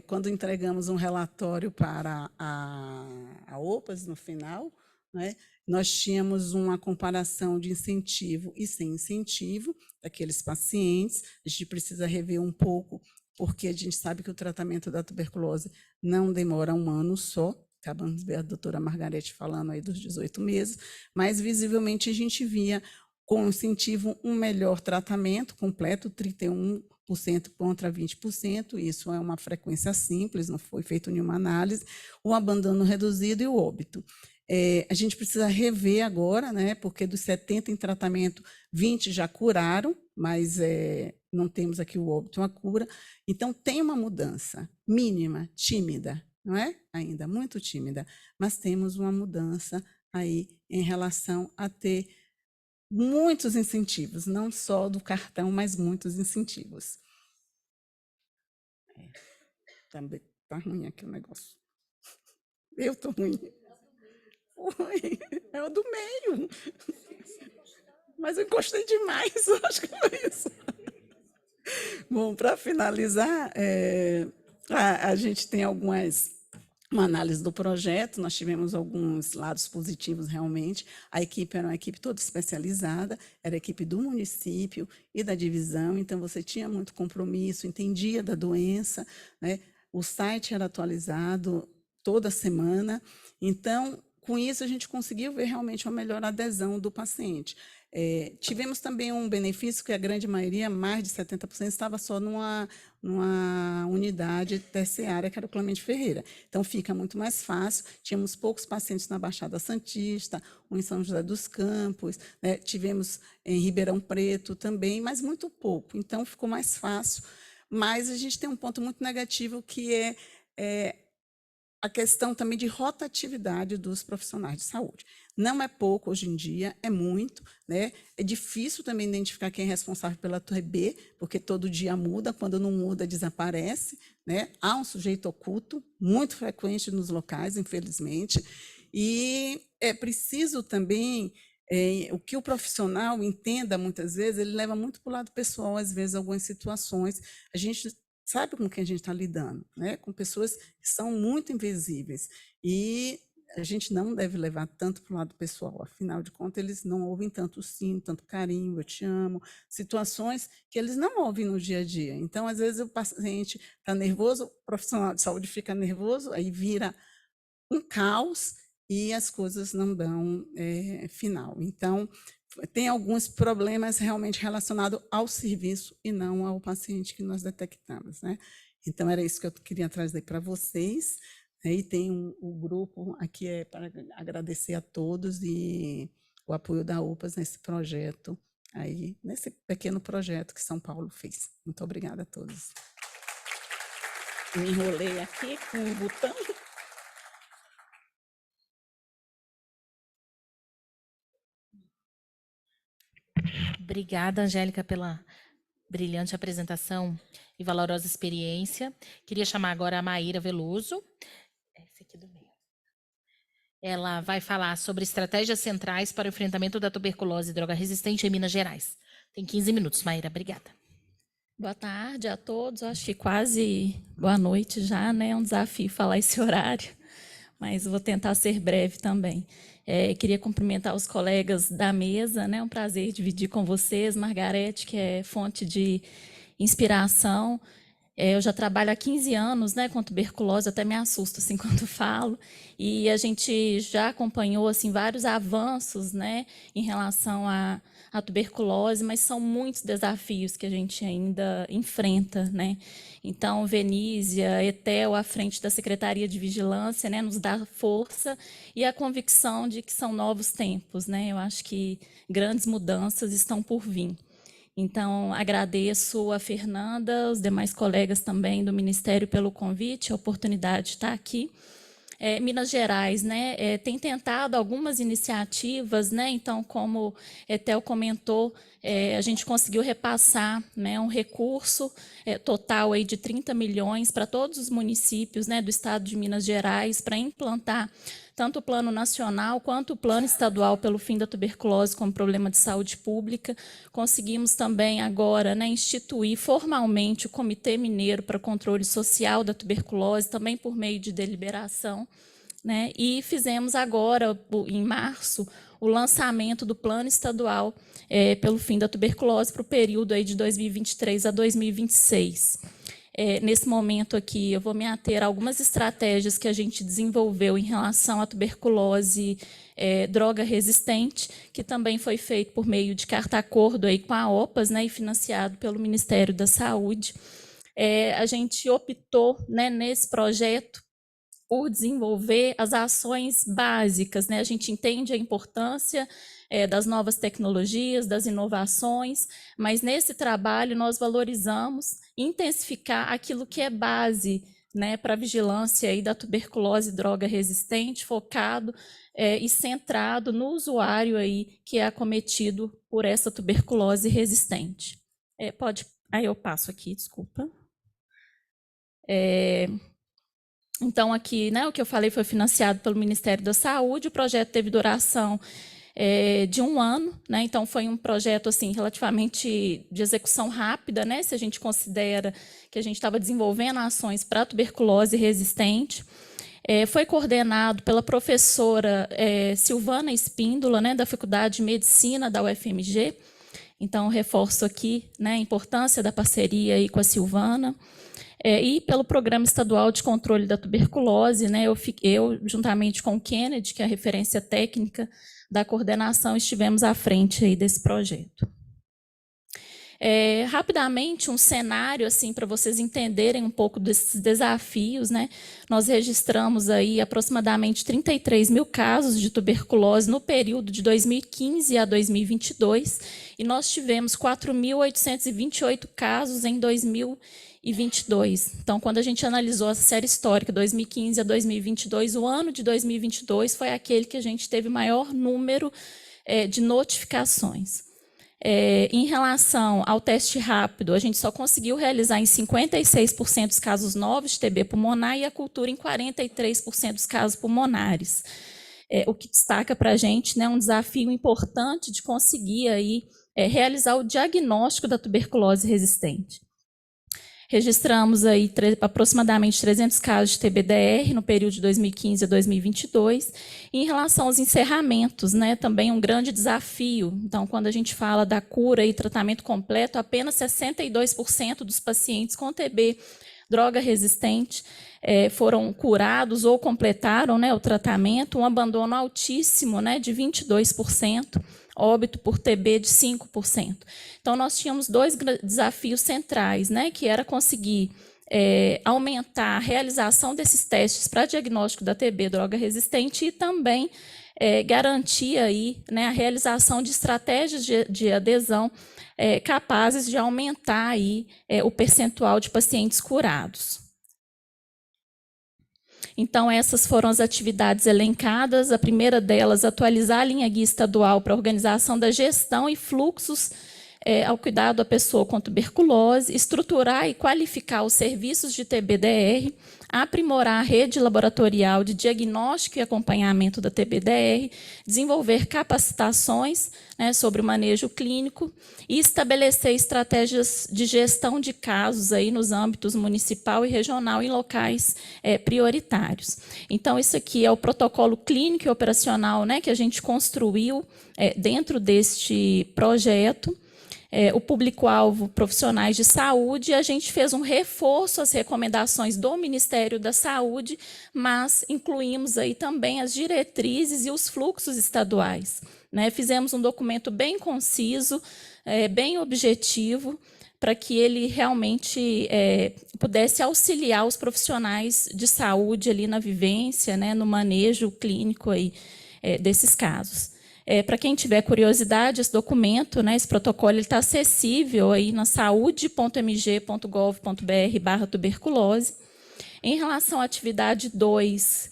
quando entregamos um relatório para a OPAS no final, né, nós tínhamos uma comparação de incentivo e sem incentivo daqueles pacientes. A gente precisa rever um pouco, porque a gente sabe que o tratamento da tuberculose não demora 1 ano só. Acabamos de ver a doutora Margarete falando aí dos 18 meses, mas visivelmente a gente via com incentivo um melhor tratamento completo, 31% contra 20%, isso é uma frequência simples, não foi feito nenhuma análise, o abandono reduzido e o óbito. A gente precisa rever agora, né, porque dos 70 em tratamento, 20 já curaram, mas não temos aqui o óbito, uma cura. Então, tem uma mudança mínima, tímida, não é? Ainda muito tímida, mas temos uma mudança aí em relação a ter muitos incentivos, não só do cartão, mas muitos incentivos. Também está ruim aqui o negócio. Eu estou ruim. Oi, é o do meio. Mas eu encostei demais, eu acho que foi isso. Bom, para finalizar, a gente tem algumas uma análise do projeto, nós tivemos alguns lados positivos realmente. A equipe era uma equipe toda especializada, era a equipe do município e da divisão, então você tinha muito compromisso, entendia da doença, né? O site era atualizado toda semana, então, com isso, a gente conseguiu ver realmente uma melhor adesão do paciente. Tivemos também um benefício que a grande maioria, mais de 70%, estava só numa unidade terciária, que era o Clemente Ferreira. Então, fica muito mais fácil. Tínhamos poucos pacientes na Baixada Santista, um em São José dos Campos, né? Tivemos em Ribeirão Preto também, mas muito pouco. Então, ficou mais fácil. Mas a gente tem um ponto muito negativo, que é a questão também de rotatividade dos profissionais de saúde. Não é pouco hoje em dia, é muito, né? É difícil também identificar quem é responsável pela torre B, porque todo dia muda, quando não muda, desaparece, né? Há um sujeito oculto, muito frequente nos locais, infelizmente, e é preciso também o que o profissional entenda, muitas vezes, ele leva muito para o lado pessoal, às vezes, algumas situações. A gente sabe com quem a gente está lidando, né? Com pessoas que são muito invisíveis. E a gente não deve levar tanto para o lado pessoal, afinal de contas, eles não ouvem tanto sim, tanto carinho, eu te amo, situações que eles não ouvem no dia a dia. Então, às vezes, o paciente está nervoso, o profissional de saúde fica nervoso, aí vira um caos e as coisas não dão final. Então, tem alguns problemas realmente relacionados ao serviço e não ao paciente que nós detectamos, né? Então, era isso que eu queria trazer para vocês. E tem o grupo aqui para agradecer a todos e o apoio da UPAS nesse projeto, aí, nesse pequeno projeto que São Paulo fez. Muito obrigada a todos. Me enrolei aqui com o botão. Obrigada, Angélica, pela brilhante apresentação e valorosa experiência. Queria chamar agora a Maíra Veloso. Esse aqui do meio. Ela vai falar sobre estratégias centrais para o enfrentamento da tuberculose e droga resistente em Minas Gerais. Tem 15 minutos, Maíra. Obrigada. Boa tarde a todos. Acho que quase boa noite já, né? É um desafio falar esse horário, mas vou tentar ser breve também. Queria cumprimentar os colegas da mesa, né? É um prazer dividir com vocês. Margarete, que é fonte de inspiração. Eu já trabalho há 15 anos, né, com tuberculose, até me assusto assim quando falo, e a gente já acompanhou assim vários avanços, né, em relação à tuberculose, mas são muitos desafios que a gente ainda enfrenta, né? Então, Venísia, Etel, à frente da Secretaria de Vigilância, né, nos dá força e a convicção de que são novos tempos, né? Eu acho que grandes mudanças estão por vir. Então, agradeço a Fernanda, os demais colegas também do Ministério pelo convite, a oportunidade de estar aqui. Minas Gerais, né, tem tentado algumas iniciativas, né? Então, como Etel comentou, a gente conseguiu repassar, né, um recurso total aí de 30 milhões para todos os municípios, né, do estado de Minas Gerais para implantar tanto o plano nacional quanto o plano estadual pelo fim da tuberculose como problema de saúde pública. Conseguimos também agora, né, instituir formalmente o Comitê Mineiro para o Controle Social da Tuberculose, também por meio de deliberação, né, e fizemos agora, em março, o lançamento do plano estadual pelo fim da tuberculose para o período aí de 2023 a 2026. Nesse momento aqui, eu vou me ater a algumas estratégias que a gente desenvolveu em relação à tuberculose droga resistente, que também foi feito por meio de carta-acordo aí com a OPAS, né, e financiado pelo Ministério da Saúde. A gente optou, né, nesse projeto por desenvolver as ações básicas, né? A gente entende a importância das novas tecnologias, das inovações, mas nesse trabalho nós valorizamos intensificar aquilo que é base, né, para a vigilância aí da tuberculose e droga resistente, focado e centrado no usuário aí que é acometido por essa tuberculose resistente. Aí eu passo aqui, desculpa. Então, aqui, né, o que eu falei foi financiado pelo Ministério da Saúde, o projeto teve duração de 1 ano, né? Então foi um projeto assim relativamente de execução rápida, né? Se a gente considera que a gente estava desenvolvendo ações para tuberculose resistente. Foi coordenado pela professora Silvana Espíndola, né, da Faculdade de Medicina da UFMG. Então, reforço aqui, né, a importância da parceria aí com a Silvana. E pelo Programa Estadual de Controle da Tuberculose, né, eu, juntamente com o Kennedy, que é a referência técnica da coordenação, estivemos à frente aí desse projeto. Rapidamente, um cenário assim para vocês entenderem um pouco desses desafios, né? Nós registramos aí aproximadamente 33 mil casos de tuberculose no período de 2015 a 2022, e nós tivemos 4.828 casos em 2022. Então, quando a gente analisou a série histórica 2015 a 2022, o ano de 2022 foi aquele que a gente teve maior número de notificações. Em relação ao teste rápido, a gente só conseguiu realizar em 56% dos casos novos de TB pulmonar e a cultura em 43% dos casos pulmonares. O que destaca para a gente, né, um desafio importante de conseguir aí, realizar o diagnóstico da tuberculose resistente. Registramos aí aproximadamente 300 casos de TBDR no período de 2015 a 2022. E em relação aos encerramentos, né, também um grande desafio. Então, quando a gente fala da cura e tratamento completo, apenas 62% dos pacientes com TB droga resistente foram curados ou completaram, né, o tratamento, um abandono altíssimo, né, de 22%. Óbito por TB de 5%. Então, nós tínhamos dois desafios centrais, né, que era conseguir aumentar a realização desses testes para diagnóstico da TB droga resistente e também garantir aí, né, a realização de estratégias de adesão capazes de aumentar aí, o percentual de pacientes curados. Então, essas foram as atividades elencadas. A primeira delas, atualizar a linha guia estadual para a organização da gestão e fluxos ao cuidado da pessoa com tuberculose, estruturar e qualificar os serviços de TBDR, aprimorar a rede laboratorial de diagnóstico e acompanhamento da TBDR, desenvolver capacitações, né, sobre o manejo clínico e estabelecer estratégias de gestão de casos aí nos âmbitos municipal e regional em locais prioritários. Então, isso aqui é o protocolo clínico e operacional, né, que a gente construiu dentro deste projeto. O público-alvo profissionais de saúde, a gente fez um reforço às recomendações do Ministério da Saúde, mas incluímos aí também as diretrizes e os fluxos estaduais, né? Fizemos um documento bem conciso, bem objetivo, para que ele realmente pudesse auxiliar os profissionais de saúde ali na vivência, né, no manejo clínico aí, desses casos. Para quem tiver curiosidade, esse documento, né, esse protocolo, está acessível aí na saude.mg.gov.br/tuberculose. Em relação à atividade 2,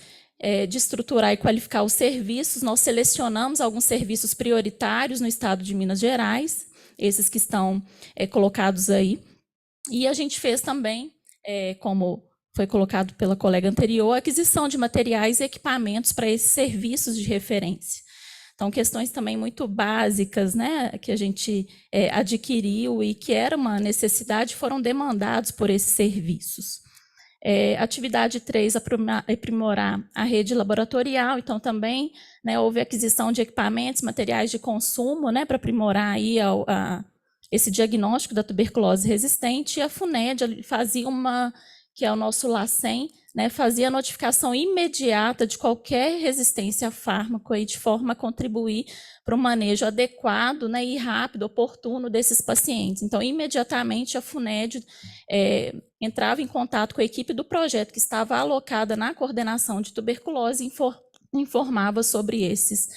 de estruturar e qualificar os serviços, nós selecionamos alguns serviços prioritários no estado de Minas Gerais, esses que estão colocados aí. E a gente fez também, como foi colocado pela colega anterior, a aquisição de materiais e equipamentos para esses serviços de referência. Então, questões também muito básicas, né, que a gente adquiriu e que era uma necessidade, foram demandados por esses serviços. Atividade 3, aprimorar a rede laboratorial. Então, também, né, houve aquisição de equipamentos, materiais de consumo, né, para aprimorar aí esse diagnóstico da tuberculose resistente. E a FUNED fazia que é o nosso LACEN, né, fazia a notificação imediata de qualquer resistência a fármaco aí, de forma a contribuir para o manejo adequado, né, e rápido, oportuno desses pacientes. Então, imediatamente a FUNED entrava em contato com a equipe do projeto que estava alocada na coordenação de tuberculose e informava sobre esses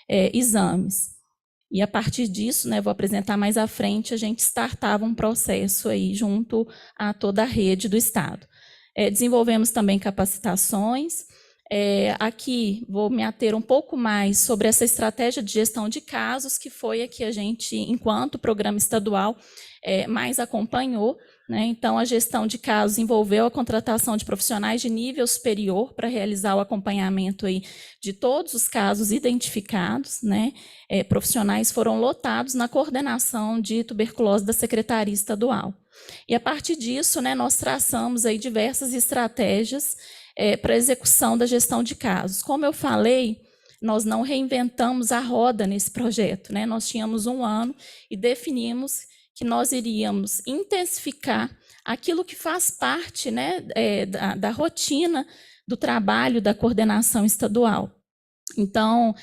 exames. E a partir disso, né, vou apresentar mais à frente, a gente startava um processo aí junto a toda a rede do Estado. Desenvolvemos também capacitações. Aqui vou me ater um pouco mais sobre essa estratégia de gestão de casos, que foi a que a gente, enquanto programa estadual, mais acompanhou, né? Então, a gestão de casos envolveu a contratação de profissionais de nível superior para realizar o acompanhamento aí de todos os casos identificados, né? Profissionais foram lotados na coordenação de tuberculose da Secretaria Estadual. E, a partir disso, né, nós traçamos aí diversas estratégias para a execução da gestão de casos. Como eu falei, nós não reinventamos a roda nesse projeto, né? Nós tínhamos 1 ano e definimos que nós iríamos intensificar aquilo que faz parte, né, da rotina do trabalho da coordenação estadual. Então,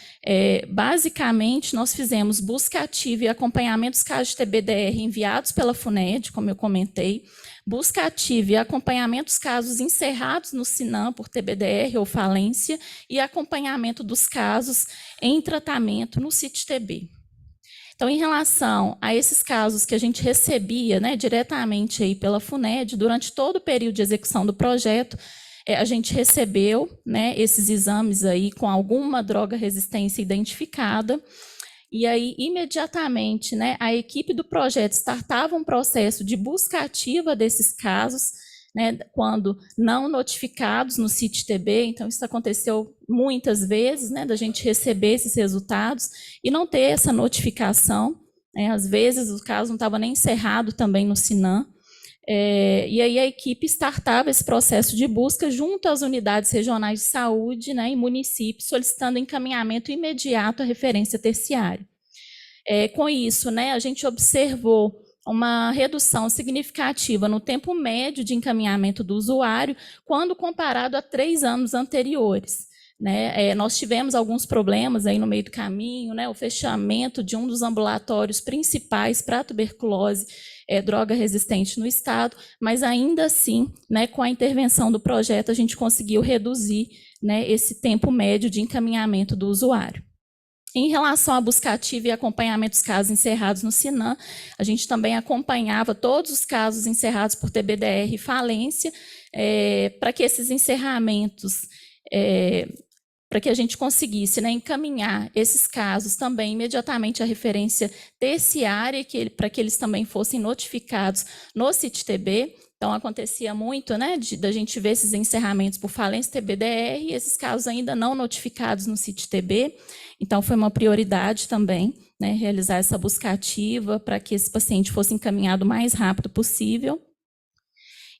basicamente, nós fizemos busca ativa e acompanhamento dos casos de TBDR enviados pela FUNED, como eu comentei, busca ativa e acompanhamento dos casos encerrados no SINAM por TBDR ou falência e acompanhamento dos casos em tratamento no CIT-TB. Então, em relação a esses casos que a gente recebia, né, diretamente aí pela FUNED, durante todo o período de execução do projeto, a gente recebeu, né, esses exames aí com alguma droga resistência identificada, e aí, imediatamente, né, a equipe do projeto startava um processo de busca ativa desses casos, né, quando não notificados no CIT-TB. Então, isso aconteceu muitas vezes, né, da gente receber esses resultados e não ter essa notificação, né, às vezes o caso não estava nem encerrado também no SINAM. E aí a equipe startava esse processo de busca junto às unidades regionais de saúde, né, em municípios, solicitando encaminhamento imediato à referência terciária. Com isso, né, a gente observou uma redução significativa no tempo médio de encaminhamento do usuário, quando comparado a 3 anos anteriores. Né? Nós tivemos alguns problemas aí no meio do caminho, né? O fechamento de um dos ambulatórios principais para a tuberculose, droga resistente no estado, mas ainda assim, né, com a intervenção do projeto, a gente conseguiu reduzir, né, esse tempo médio de encaminhamento do usuário. Em relação à busca ativa e acompanhamento dos casos encerrados no SINAM, a gente também acompanhava todos os casos encerrados por TBDR e falência, para que esses encerramentos, para que a gente conseguisse, né, encaminhar esses casos também imediatamente à referência terciária, para que eles também fossem notificados no CIT-TB. Então, acontecia muito, né, da gente ver esses encerramentos por falência TBDR e esses casos ainda não notificados no CIT-TB. Então, foi uma prioridade também, né, realizar essa busca ativa para que esse paciente fosse encaminhado o mais rápido possível.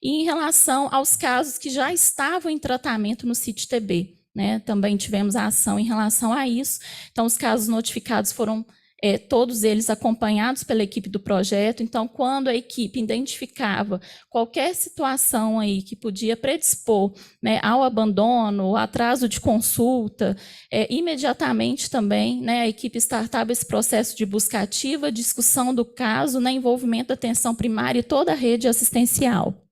E em relação aos casos que já estavam em tratamento no CIT-TB, né, também tivemos a ação em relação a isso. Então, os casos notificados foram todos eles acompanhados pela equipe do projeto. Então, quando a equipe identificava qualquer situação aí que podia predispor, né, ao abandono, ao atraso de consulta, imediatamente também, né, a equipe startava esse processo de busca ativa, discussão do caso, né, envolvimento da atenção primária e toda a rede assistencial.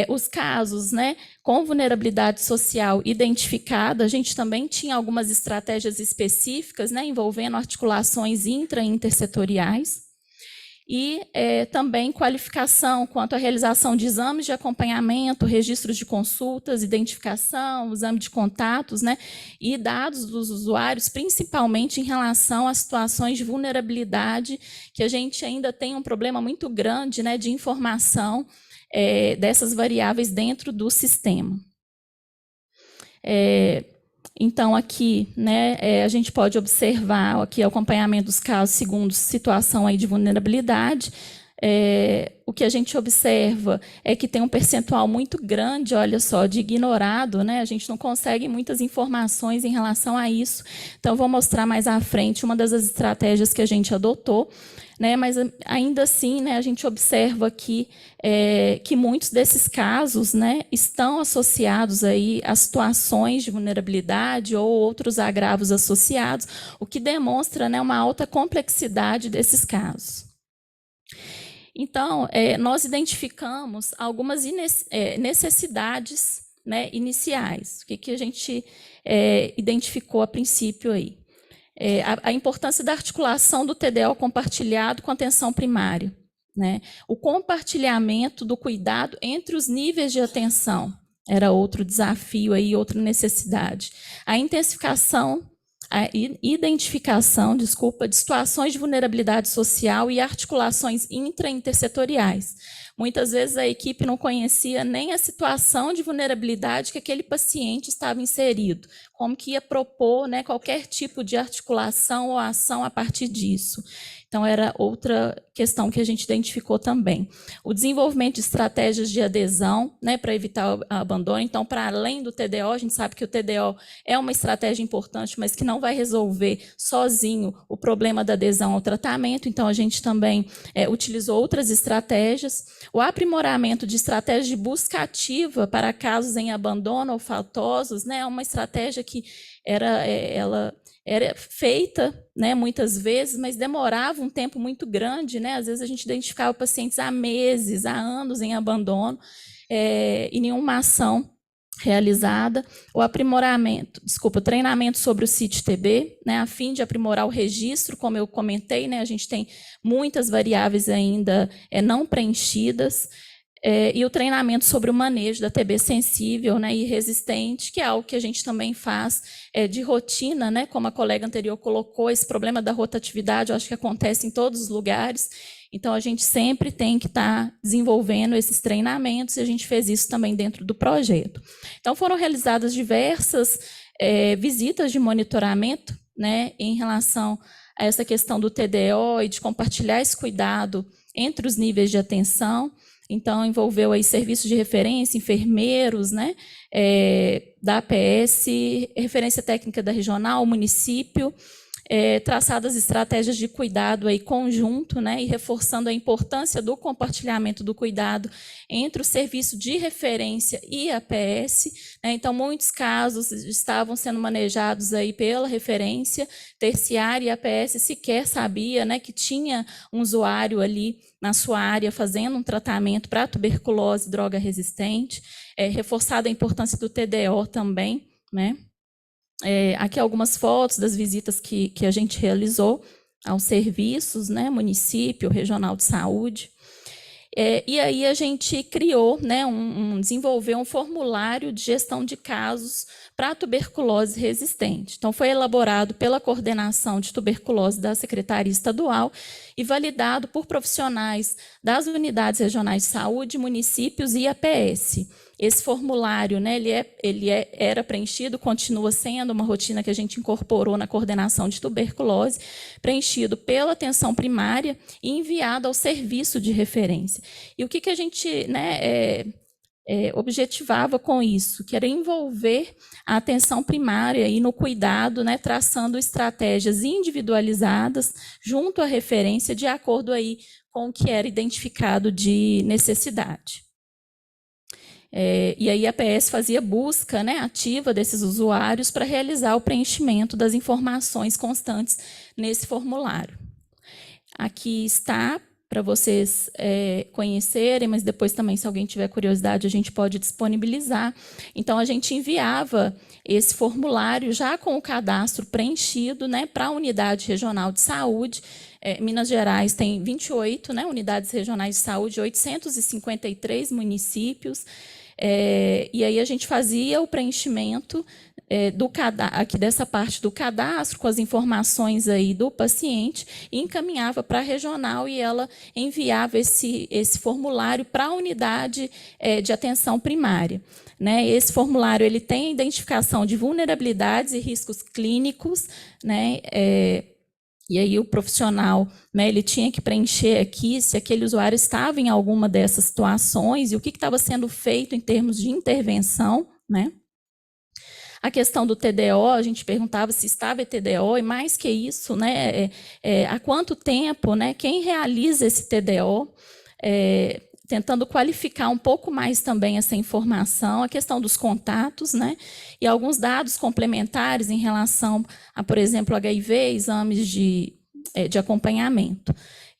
Os casos, né, com vulnerabilidade social identificada, a gente também tinha algumas estratégias específicas, né, envolvendo articulações intra e intersetoriais, e também qualificação quanto à realização de exames de acompanhamento, registros de consultas, identificação, exame de contatos, né, e dados dos usuários, principalmente em relação a situações de vulnerabilidade, que a gente ainda tem um problema muito grande, né, de informação dessas variáveis dentro do sistema. Então, aqui, né, a gente pode observar aqui o acompanhamento dos casos segundo situação aí de vulnerabilidade. O que a gente observa é que tem um percentual muito grande, olha só, de ignorado, né? A gente não consegue muitas informações em relação a isso. Então, vou mostrar mais à frente uma das estratégias que a gente adotou, né? Mas ainda assim, né, a gente observa aqui que muitos desses casos, né, estão associados aí a situações de vulnerabilidade ou outros agravos associados, o que demonstra, né, uma alta complexidade desses casos. Então, nós identificamos algumas necessidades, né, iniciais. O que a gente identificou a princípio aí? A importância da articulação do TDO compartilhado com a atenção primária, né? O compartilhamento do cuidado entre os níveis de atenção era outro desafio aí, outra necessidade. A intensificação, a identificação, de situações de vulnerabilidade social e articulações intra-intersetoriais. Muitas vezes a equipe não conhecia nem a situação de vulnerabilidade que aquele paciente estava inserido, como que ia propor, né, qualquer tipo de articulação ou ação a partir disso. Então, era outra questão que a gente identificou também. O desenvolvimento de estratégias de adesão, né, para evitar o abandono. Então, para além do TDO, a gente sabe que o TDO é uma estratégia importante, mas que não vai resolver sozinho o problema da adesão ao tratamento. Então, a gente também utilizou outras estratégias. O aprimoramento de estratégias de busca ativa para casos em abandono ou faltosos, né, é uma estratégia que ela era feita, né, muitas vezes, mas demorava um tempo muito grande, né? Às vezes a gente identificava pacientes há meses, há anos em abandono, e nenhuma ação realizada. O treinamento sobre o CIT-TB, né, a fim de aprimorar o registro, como eu comentei, né, a gente tem muitas variáveis ainda não preenchidas. E o treinamento sobre o manejo da TB sensível, né, e resistente, que é algo que a gente também faz de rotina, né, como a colega anterior colocou, esse problema da rotatividade, eu acho que acontece em todos os lugares, então a gente sempre tem que estar desenvolvendo esses treinamentos, e a gente fez isso também dentro do projeto. Então foram realizadas diversas visitas de monitoramento, né, em relação a essa questão do TDO e de compartilhar esse cuidado entre os níveis de atenção. Então, envolveu aí serviços de referência, enfermeiros, né, da APS, referência técnica da regional, município, traçadas estratégias de cuidado aí conjunto, né, e reforçando a importância do compartilhamento do cuidado entre o serviço de referência e a APS. Né. Então, muitos casos estavam sendo manejados aí pela referência terciária, e a APS sequer sabia, né, que tinha um usuário ali na sua área fazendo um tratamento para tuberculose droga resistente, reforçada a importância do TDO também, né? Aqui algumas fotos das visitas que a gente realizou aos serviços, né, município, regional de saúde. E aí a gente criou, né, desenvolveu um formulário de gestão de casos para tuberculose resistente. Então, foi elaborado pela coordenação de tuberculose da Secretaria Estadual e validado por profissionais das unidades regionais de saúde, municípios e APS. Esse formulário, né, era preenchido, continua sendo uma rotina que a gente incorporou na coordenação de tuberculose, preenchido pela atenção primária e enviado ao serviço de referência. E o que a gente, né, objetivava com isso? Que era envolver a atenção primária e no cuidado, né, traçando estratégias individualizadas junto à referência, de acordo aí com o que era identificado de necessidade. E aí a APS fazia busca, né, ativa desses usuários para realizar o preenchimento das informações constantes nesse formulário. Aqui está, para vocês conhecerem, mas depois também, se alguém tiver curiosidade, a gente pode disponibilizar. Então, a gente enviava esse formulário já com o cadastro preenchido, né, para a unidade regional de saúde. Minas Gerais tem 28, né, unidades regionais de saúde, 853 municípios. E aí a gente fazia o preenchimento aqui dessa parte do cadastro, com as informações aí do paciente, e encaminhava para a regional, e ela enviava esse formulário para a unidade de atenção primária. Né? Esse formulário ele tem a identificação de vulnerabilidades e riscos clínicos, né? E aí o profissional, né, ele tinha que preencher aqui se aquele usuário estava em alguma dessas situações e o que estava sendo feito em termos de intervenção, né? A questão do TDO, a gente perguntava se estava TDO, e mais que isso, né, há quanto tempo, né, quem realiza esse TDO, tentando qualificar um pouco mais também essa informação, a questão dos contatos, né, e alguns dados complementares em relação a, por exemplo, HIV, exames de acompanhamento.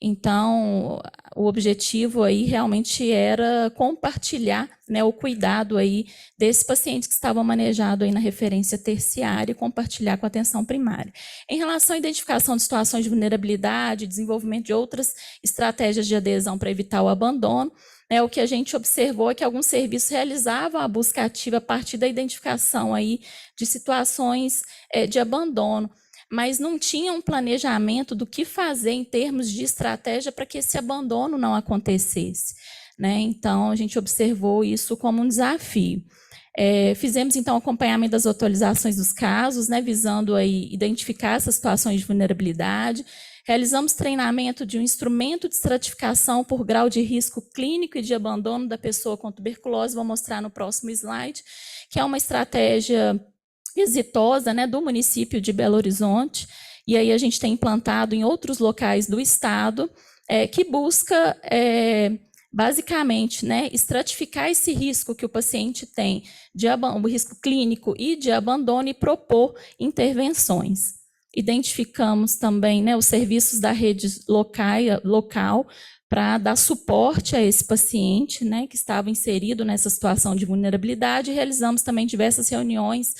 Então, o objetivo aí realmente era compartilhar, né, o cuidado aí desses pacientes que estavam manejados aí na referência terciária e compartilhar com a atenção primária. Em relação à identificação de situações de vulnerabilidade, desenvolvimento de outras estratégias de adesão para evitar o abandono, né, o que a gente observou é que alguns serviços realizavam a busca ativa a partir da identificação aí de situações de abandono, mas não tinha um planejamento do que fazer em termos de estratégia para que esse abandono não acontecesse, né? Então, a gente observou isso como um desafio. Fizemos, então, acompanhamento das atualizações dos casos, né, visando aí identificar essas situações de vulnerabilidade, Realizamos treinamento de um instrumento de estratificação por grau de risco clínico e de abandono da pessoa com tuberculose, vou mostrar no próximo slide, que é uma estratégia exitosa, né, do município de Belo Horizonte, e aí a gente tem implantado em outros locais do estado, que busca, basicamente, né, estratificar esse risco que o paciente tem, o risco clínico e de abandono, e propor intervenções. Identificamos também, né, os serviços da rede local para dar suporte a esse paciente, né, que estava inserido nessa situação de vulnerabilidade, e realizamos também diversas reuniões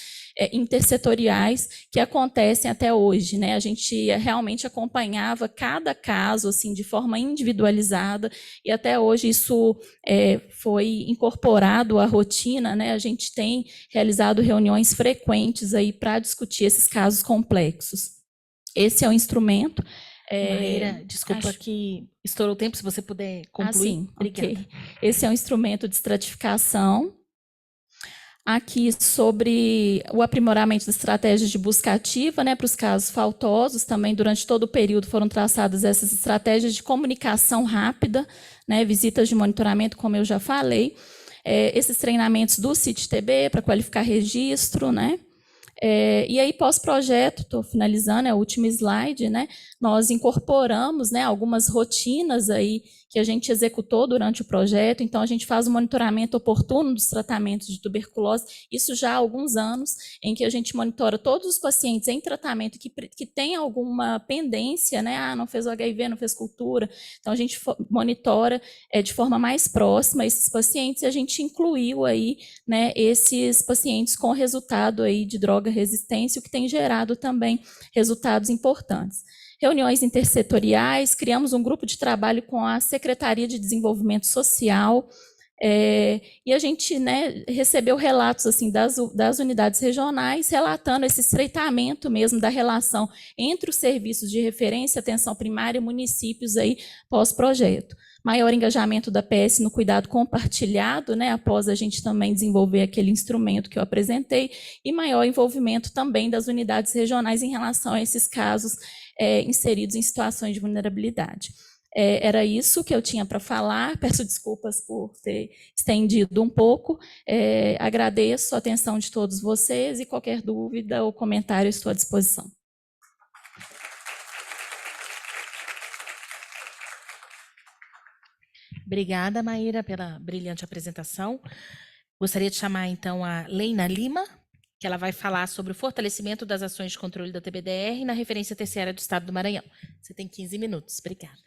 intersetoriais que acontecem até hoje, né? A gente realmente acompanhava cada caso assim de forma individualizada, e até hoje isso foi incorporado à rotina, né? A gente tem realizado reuniões frequentes aí para discutir esses casos complexos. Esse é o instrumento. Maíra, desculpa que estourou o tempo, se você puder concluir. Sim, Obrigada. ok. Esse é um instrumento de estratificação. Aqui sobre o aprimoramento das estratégias de busca ativa, né, para os casos faltosos. Também durante todo o período foram traçadas essas estratégias de comunicação rápida, né, visitas de monitoramento, como eu já falei. Esses treinamentos do CIT-TB para qualificar registro, né? E aí, pós-projeto, estou finalizando, é o último slide, né? Nós incorporamos, né, algumas rotinas aí que a gente executou durante o projeto. Então, a gente faz o monitoramento oportuno dos tratamentos de tuberculose, isso já há alguns anos, em que a gente monitora todos os pacientes em tratamento que tem alguma pendência, né? Ah, não fez o HIV, não fez cultura. Então, a gente monitora de forma mais próxima esses pacientes, e a gente incluiu aí, né, esses pacientes com resultado aí de droga resistência, o que tem gerado também resultados importantes. Reuniões intersetoriais, criamos um grupo de trabalho com a Secretaria de Desenvolvimento Social, e a gente, né, recebeu relatos assim, das unidades regionais, relatando esse estreitamento mesmo da relação entre os serviços de referência, atenção primária e municípios aí pós-projeto. Maior engajamento da PS no cuidado compartilhado, né, após a gente também desenvolver aquele instrumento que eu apresentei, e maior envolvimento também das unidades regionais em relação a esses casos inseridos em situações de vulnerabilidade. Era isso que eu tinha para falar. Peço desculpas por ter estendido um pouco. Agradeço a atenção de todos vocês, e qualquer dúvida ou comentário estou à disposição. Obrigada, Maíra, pela brilhante apresentação. Gostaria de chamar, então, a Leina Lima, que ela vai falar sobre o fortalecimento das ações de controle da TBDR na referência terciária do Estado do Maranhão. Você tem 15 minutos. Obrigada.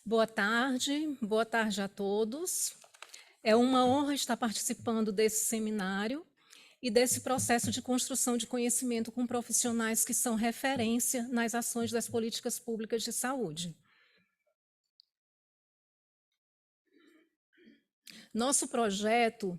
Boa tarde a todos. É uma honra estar participando desse seminário e desse processo de construção de conhecimento com profissionais que são referência nas ações das políticas públicas de saúde. Nosso projeto,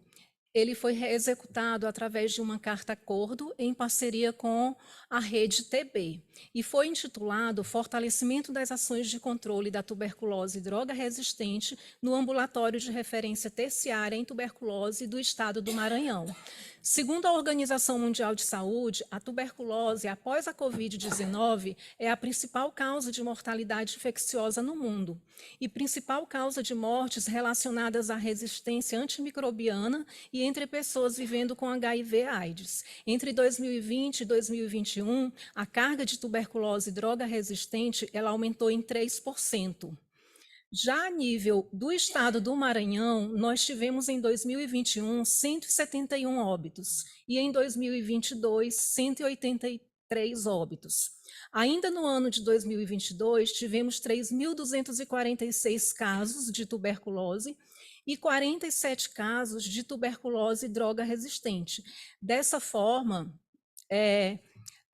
ele foi executado através de uma carta-acordo em parceria com a Rede TB, e foi intitulado Fortalecimento das Ações de Controle da Tuberculose e Droga Resistente no Ambulatório de Referência Terciária em Tuberculose do Estado do Maranhão. Segundo a Organização Mundial de Saúde, a tuberculose, após a Covid-19, é a principal causa de mortalidade infecciosa no mundo e principal causa de mortes relacionadas à resistência antimicrobiana e entre pessoas vivendo com HIV/AIDS. Entre 2020 e 2021, a carga de tuberculose e droga resistente ela aumentou em 3%. Já a nível do estado do Maranhão, nós tivemos em 2021 171 óbitos e em 2022 183 óbitos. Ainda no ano de 2022, tivemos 3.246 casos de tuberculose e 47 casos de tuberculose e droga resistente. Dessa forma,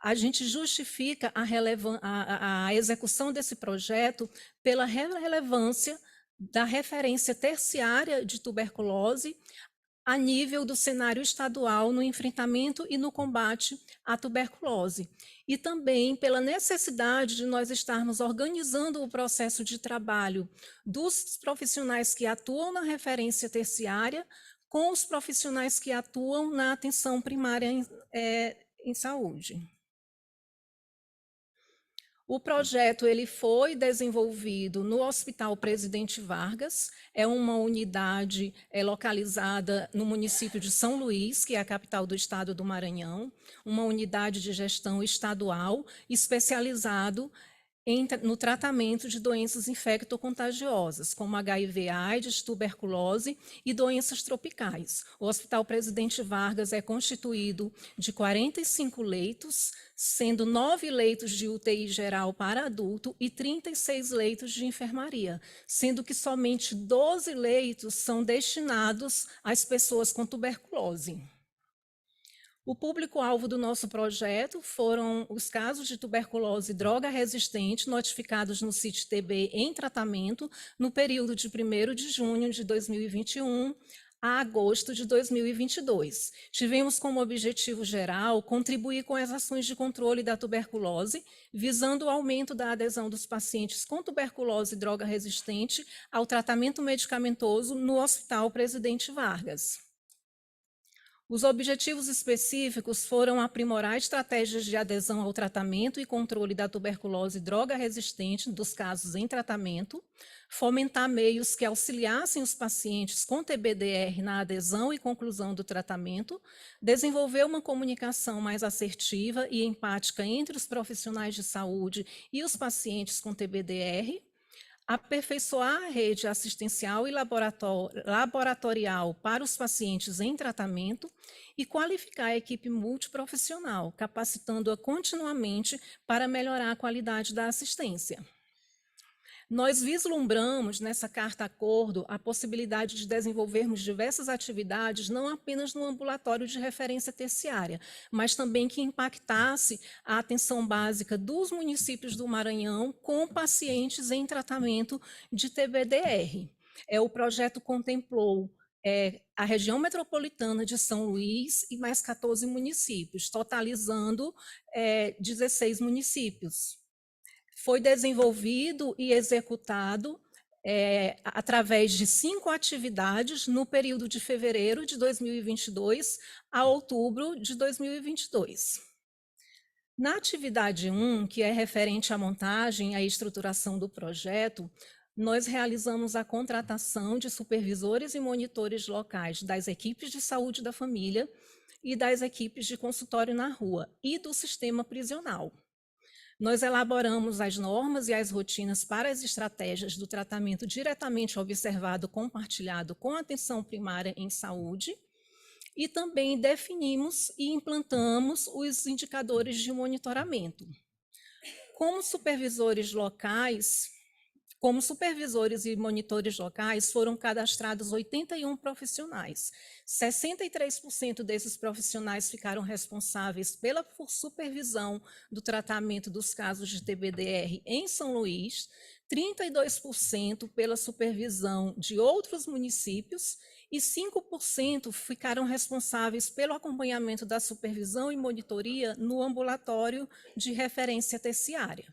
a gente justifica a execução desse projeto pela relevância da referência terciária de tuberculose a nível do cenário estadual no enfrentamento e no combate à tuberculose, e também pela necessidade de nós estarmos organizando o processo de trabalho dos profissionais que atuam na referência terciária com os profissionais que atuam na atenção primária em saúde. O projeto ele foi desenvolvido no Hospital Presidente Vargas, é uma unidade localizada no município de São Luís, que é a capital do estado do Maranhão, uma unidade de gestão estadual especializado no tratamento de doenças infectocontagiosas, como HIV/AIDS, tuberculose e doenças tropicais. O Hospital Presidente Vargas é constituído de 45 leitos, sendo 9 leitos de UTI geral para adulto e 36 leitos de enfermaria, sendo que somente 12 leitos são destinados às pessoas com tuberculose. O público-alvo do nosso projeto foram os casos de tuberculose droga resistente notificados no CIT-TB em tratamento no período de 1º de junho de 2021 a agosto de 2022. Tivemos como objetivo geral contribuir com as ações de controle da tuberculose, visando o aumento da adesão dos pacientes com tuberculose droga resistente ao tratamento medicamentoso no Hospital Presidente Vargas. Os objetivos específicos foram aprimorar estratégias de adesão ao tratamento e controle da tuberculose droga resistente dos casos em tratamento, fomentar meios que auxiliassem os pacientes com TBDR na adesão e conclusão do tratamento, desenvolver uma comunicação mais assertiva e empática entre os profissionais de saúde e os pacientes com TBDR, aperfeiçoar a rede assistencial e laboratorial para os pacientes em tratamento e qualificar a equipe multiprofissional, capacitando-a continuamente para melhorar a qualidade da assistência. Nós vislumbramos nessa carta-acordo a possibilidade de desenvolvermos diversas atividades, não apenas no ambulatório de referência terciária, mas também que impactasse a atenção básica dos municípios do Maranhão com pacientes em tratamento de TBDR. O projeto contemplou a região metropolitana de São Luís e mais 14 municípios, totalizando 16 municípios. Foi desenvolvido e executado através de 5 atividades no período de fevereiro de 2022 a outubro de 2022. Na atividade 1, que é referente à montagem e à estruturação do projeto, nós realizamos a contratação de supervisores e monitores locais das equipes de saúde da família e das equipes de consultório na rua e do sistema prisional. Nós elaboramos as normas e as rotinas para as estratégias do tratamento diretamente observado, compartilhado com atenção primária em saúde e também definimos e implantamos os indicadores de monitoramento. Como supervisores e monitores locais, foram cadastrados 81 profissionais. 63% desses profissionais ficaram responsáveis pela supervisão do tratamento dos casos de TBDR em São Luís, 32% pela supervisão de outros municípios e 5% ficaram responsáveis pelo acompanhamento da supervisão e monitoria no ambulatório de referência terciária.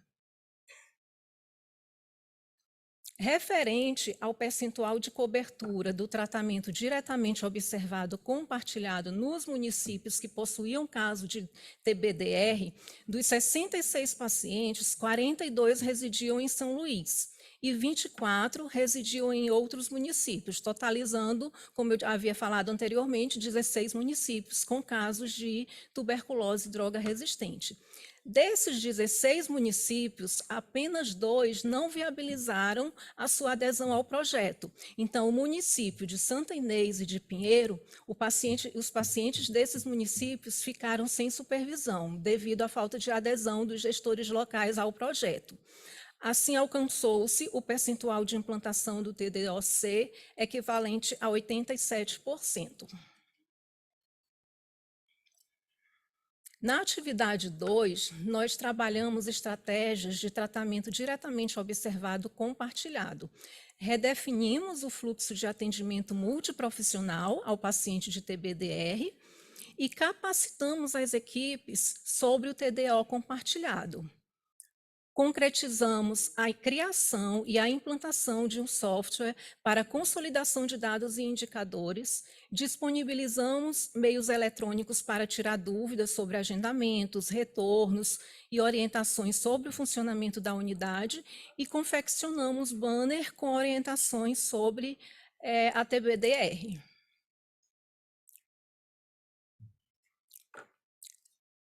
Referente ao percentual de cobertura do tratamento diretamente observado compartilhado nos municípios que possuíam caso de TBDR, dos 66 pacientes, 42 residiam em São Luís e 24 residiam em outros municípios, totalizando, como eu havia falado anteriormente, 16 municípios com casos de tuberculose droga resistente. Desses 16 municípios, apenas 2 não viabilizaram a sua adesão ao projeto. Então, o município de Santa Inês e de Pinheiro, os pacientes desses municípios ficaram sem supervisão, devido à falta de adesão dos gestores locais ao projeto. Assim, alcançou-se o percentual de implantação do TDOC equivalente a 87%. Na atividade 2, nós trabalhamos estratégias de tratamento diretamente observado compartilhado. Redefinimos o fluxo de atendimento multiprofissional ao paciente de TBDR e capacitamos as equipes sobre o TDO compartilhado. concretizamos a criação e a implantação de um software para consolidação de dados e indicadores, disponibilizamos meios eletrônicos para tirar dúvidas sobre agendamentos, retornos e orientações sobre o funcionamento da unidade e confeccionamos banner com orientações sobre a TBDR.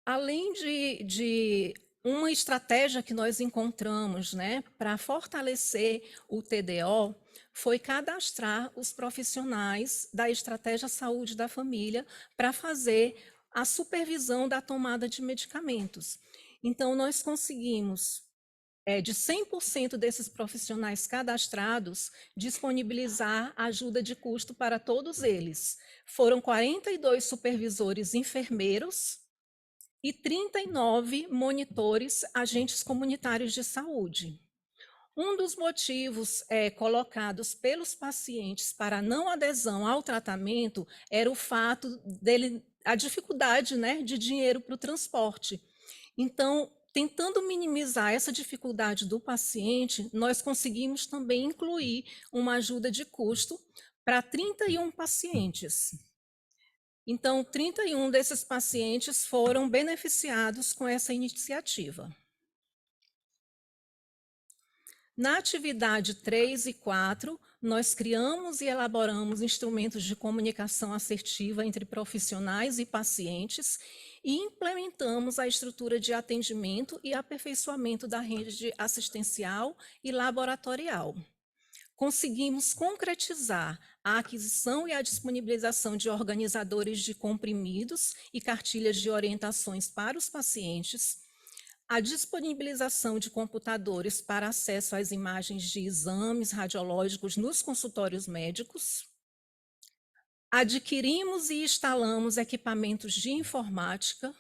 Além de uma estratégia que nós encontramos, né, para fortalecer o TDO, foi cadastrar os profissionais da estratégia saúde da família para fazer a supervisão da tomada de medicamentos. Então, nós conseguimos, de 100% desses profissionais cadastrados, disponibilizar ajuda de custo para todos eles. Foram 42 supervisores enfermeiros, e 39 monitores, agentes comunitários de saúde. Um dos motivos colocados pelos pacientes para não adesão ao tratamento era o fato a dificuldade, né, de dinheiro para o transporte. Então, tentando minimizar essa dificuldade do paciente, nós conseguimos também incluir uma ajuda de custo para 31 pacientes. Então, 31 desses pacientes foram beneficiados com essa iniciativa. Na atividade 3 e 4, nós criamos e elaboramos instrumentos de comunicação assertiva entre profissionais e pacientes e implementamos a estrutura de atendimento e aperfeiçoamento da rede assistencial e laboratorial. Conseguimos concretizar a aquisição e a disponibilização de organizadores de comprimidos e cartilhas de orientações para os pacientes, a disponibilização de computadores para acesso às imagens de exames radiológicos nos consultórios médicos, adquirimos e instalamos equipamentos de informática.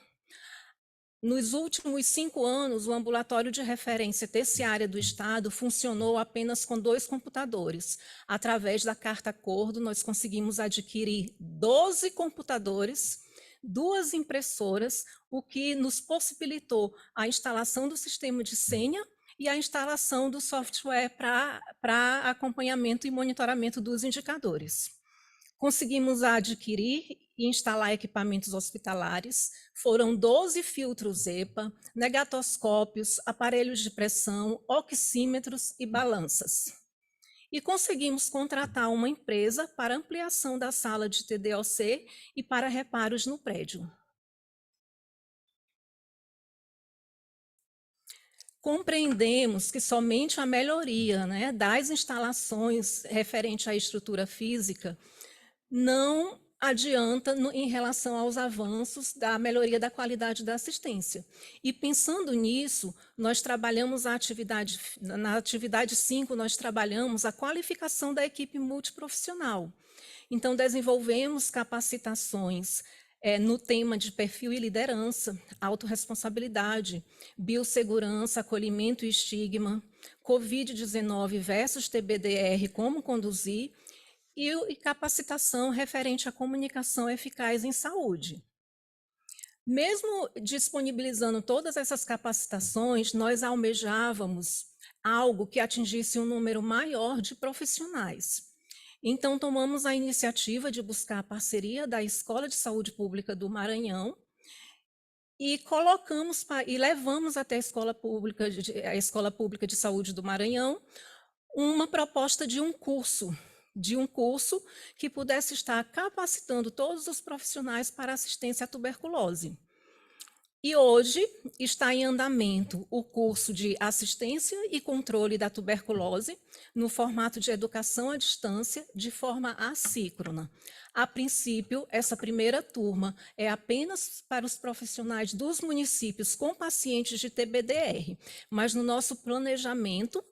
Nos últimos 5 anos, o ambulatório de referência terciária do Estado funcionou apenas com 2 computadores. Através da Carta Acordo, nós conseguimos adquirir 12 computadores, 2 impressoras, o que nos possibilitou a instalação do sistema de senha e a instalação do software para acompanhamento e monitoramento dos indicadores. Conseguimos adquirir e instalar equipamentos hospitalares, foram 12 filtros EPA, negatoscópios, aparelhos de pressão, oxímetros e balanças. E conseguimos contratar uma empresa para ampliação da sala de TDOC e para reparos no prédio. Compreendemos que somente a melhoria, né, das instalações referente à estrutura física não adianta em relação aos avanços da melhoria da qualidade da assistência. E pensando nisso, nós trabalhamos na atividade 5, nós trabalhamos a qualificação da equipe multiprofissional. Então, desenvolvemos capacitações no tema de perfil e liderança, autorresponsabilidade, biossegurança, acolhimento e estigma, Covid-19 versus TBDR, como conduzir, e capacitação referente à comunicação eficaz em saúde. Mesmo disponibilizando todas essas capacitações, nós almejávamos algo que atingisse um número maior de profissionais. Então, tomamos a iniciativa de buscar a parceria da Escola de Saúde Pública do Maranhão e levamos até a Escola Pública de Saúde do Maranhão uma proposta de um curso que pudesse estar capacitando todos os profissionais para assistência à tuberculose. E hoje está em andamento o curso de assistência e controle da tuberculose no formato de educação à distância, de forma assíncrona. A princípio, essa primeira turma é apenas para os profissionais dos municípios com pacientes de TBDR, mas no nosso planejamento,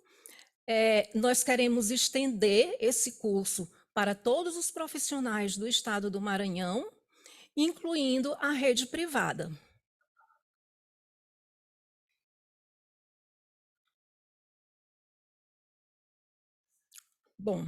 nós queremos estender esse curso para todos os profissionais do Estado do Maranhão, incluindo a rede privada. Bom,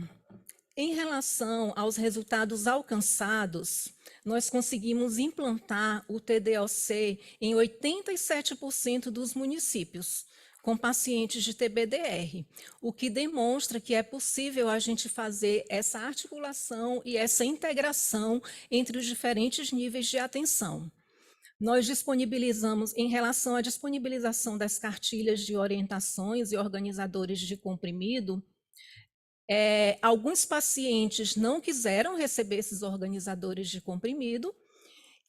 em relação aos resultados alcançados, nós conseguimos implantar o TDOC em 87% dos municípios, com pacientes de TBDR, o que demonstra que é possível a gente fazer essa articulação e essa integração entre os diferentes níveis de atenção. Nós disponibilizamos, em relação à disponibilização das cartilhas de orientações e organizadores de comprimido, alguns pacientes não quiseram receber esses organizadores de comprimido,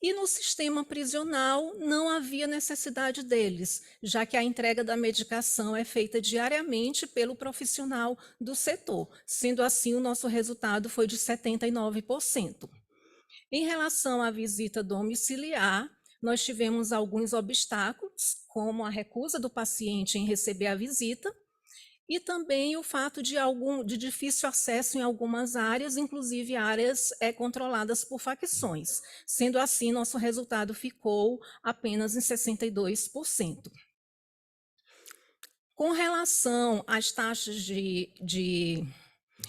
e no sistema prisional não havia necessidade deles, já que a entrega da medicação é feita diariamente pelo profissional do setor. Sendo assim, o nosso resultado foi de 79%. Em relação à visita domiciliar, nós tivemos alguns obstáculos, como a recusa do paciente em receber a visita, e também o fato de difícil acesso em algumas áreas, inclusive áreas controladas por facções. Sendo assim, nosso resultado ficou apenas em 62%. Com relação às taxas de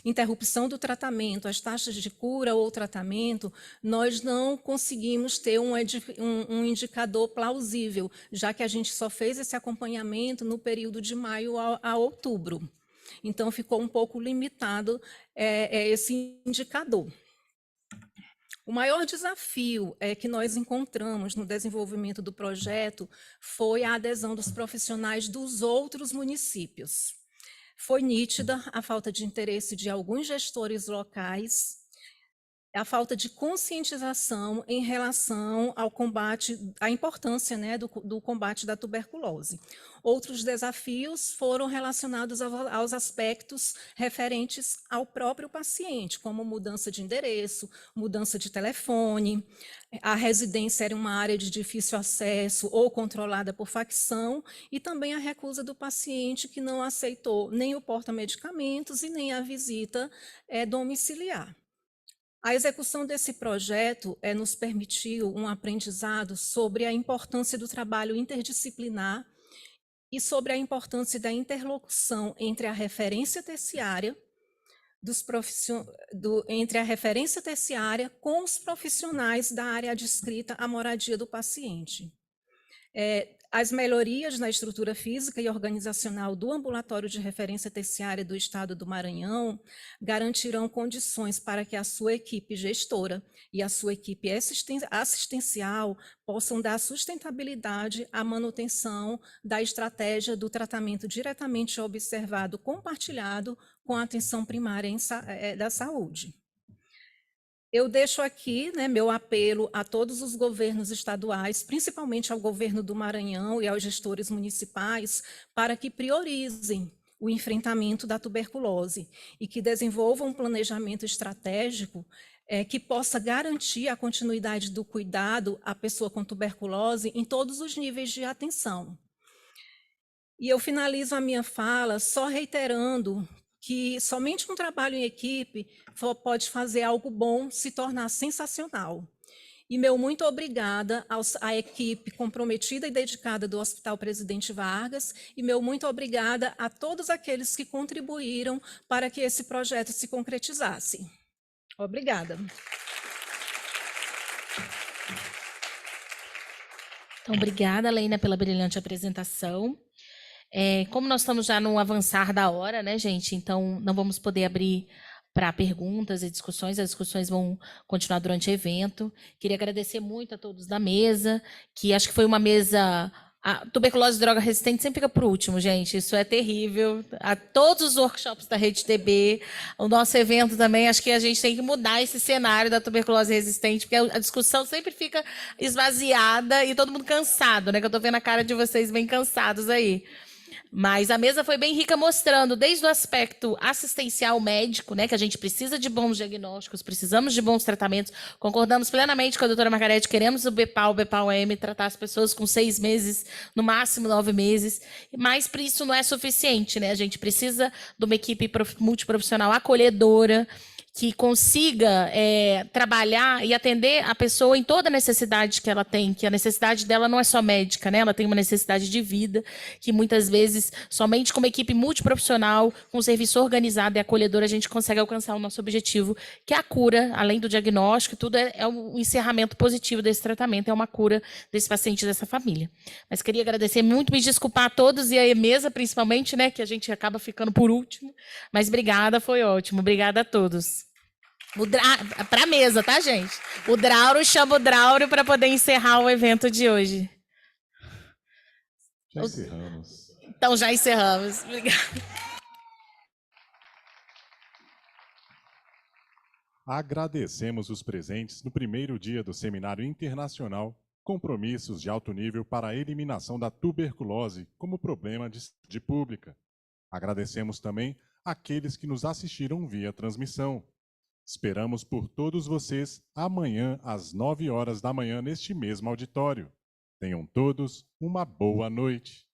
interrupção do tratamento, as taxas de cura ou tratamento, nós não conseguimos ter um indicador plausível, já que a gente só fez esse acompanhamento no período de maio a outubro. Então, ficou um pouco limitado esse indicador. O maior desafio que nós encontramos no desenvolvimento do projeto foi a adesão dos profissionais dos outros municípios. Foi nítida a falta de interesse de alguns gestores locais, a falta de conscientização em relação ao combate, à importância, né, do combate da tuberculose. Outros desafios foram relacionados aos aspectos referentes ao próprio paciente, como mudança de endereço, mudança de telefone, a residência era uma área de difícil acesso ou controlada por facção, e também a recusa do paciente que não aceitou nem o porta-medicamentos e nem a visita domiciliar. A execução desse projeto nos permitiu um aprendizado sobre a importância do trabalho interdisciplinar e sobre a importância da interlocução entre a referência terciária com os profissionais da área adscrita à moradia do paciente. As melhorias na estrutura física e organizacional do ambulatório de referência terciária do Estado do Maranhão garantirão condições para que a sua equipe gestora e a sua equipe assistencial possam dar sustentabilidade à manutenção da estratégia do tratamento diretamente observado, compartilhado com a atenção primária da saúde. Eu deixo aqui, né, meu apelo a todos os governos estaduais, principalmente ao governo do Maranhão e aos gestores municipais, para que priorizem o enfrentamento da tuberculose e que desenvolvam um planejamento estratégico que possa garantir a continuidade do cuidado à pessoa com tuberculose em todos os níveis de atenção. E eu finalizo a minha fala só reiterando que somente um trabalho em equipe pode fazer algo bom se tornar sensacional. E meu muito obrigada à equipe comprometida e dedicada do Hospital Presidente Vargas, e meu muito obrigada a todos aqueles que contribuíram para que esse projeto se concretizasse. Obrigada. Então, obrigada, Leina, pela brilhante apresentação. Como nós estamos já no avançar da hora, né, gente? Então, não vamos poder abrir para perguntas e discussões. As discussões vão continuar durante o evento. Queria agradecer muito a todos da mesa, que acho que foi uma mesa... A tuberculose e droga resistente sempre fica por último, gente. Isso é terrível. A todos os workshops da Rede TB, o nosso evento também, acho que a gente tem que mudar esse cenário da tuberculose resistente, porque a discussão sempre fica esvaziada e todo mundo cansado, né? Que eu estou vendo a cara de vocês bem cansados aí. Mas a mesa foi bem rica, mostrando desde o aspecto assistencial médico, né, que a gente precisa de bons diagnósticos, precisamos de bons tratamentos. Concordamos plenamente com a doutora Margarete, queremos o BPAL-M tratar as pessoas com 6 meses, no máximo 9 meses, mas isso não é suficiente, né? A gente precisa de uma equipe multiprofissional acolhedora, que consiga trabalhar e atender a pessoa em toda a necessidade que ela tem, que a necessidade dela não é só médica, né? Ela tem uma necessidade de vida, que muitas vezes, somente com uma equipe multiprofissional, com um serviço organizado e acolhedor, a gente consegue alcançar o nosso objetivo, que é a cura, além do diagnóstico, tudo é um encerramento positivo desse tratamento, é uma cura desse paciente e dessa família. Mas queria agradecer muito, me desculpar a todos e a mesa, principalmente, né? Que a gente acaba ficando por último. Mas obrigada, foi ótimo. Obrigada a todos. Para a mesa, tá, gente? O Drauro chama o Drauro para poder encerrar o evento de hoje. Já encerramos. Então, já encerramos. Obrigada. Agradecemos os presentes no primeiro dia do Seminário Internacional Compromissos de Alto Nível para a Eliminação da Tuberculose como Problema de Saúde Pública. Agradecemos também aqueles que nos assistiram via transmissão. Esperamos por todos vocês amanhã às 9 horas da manhã neste mesmo auditório. Tenham todos uma boa noite.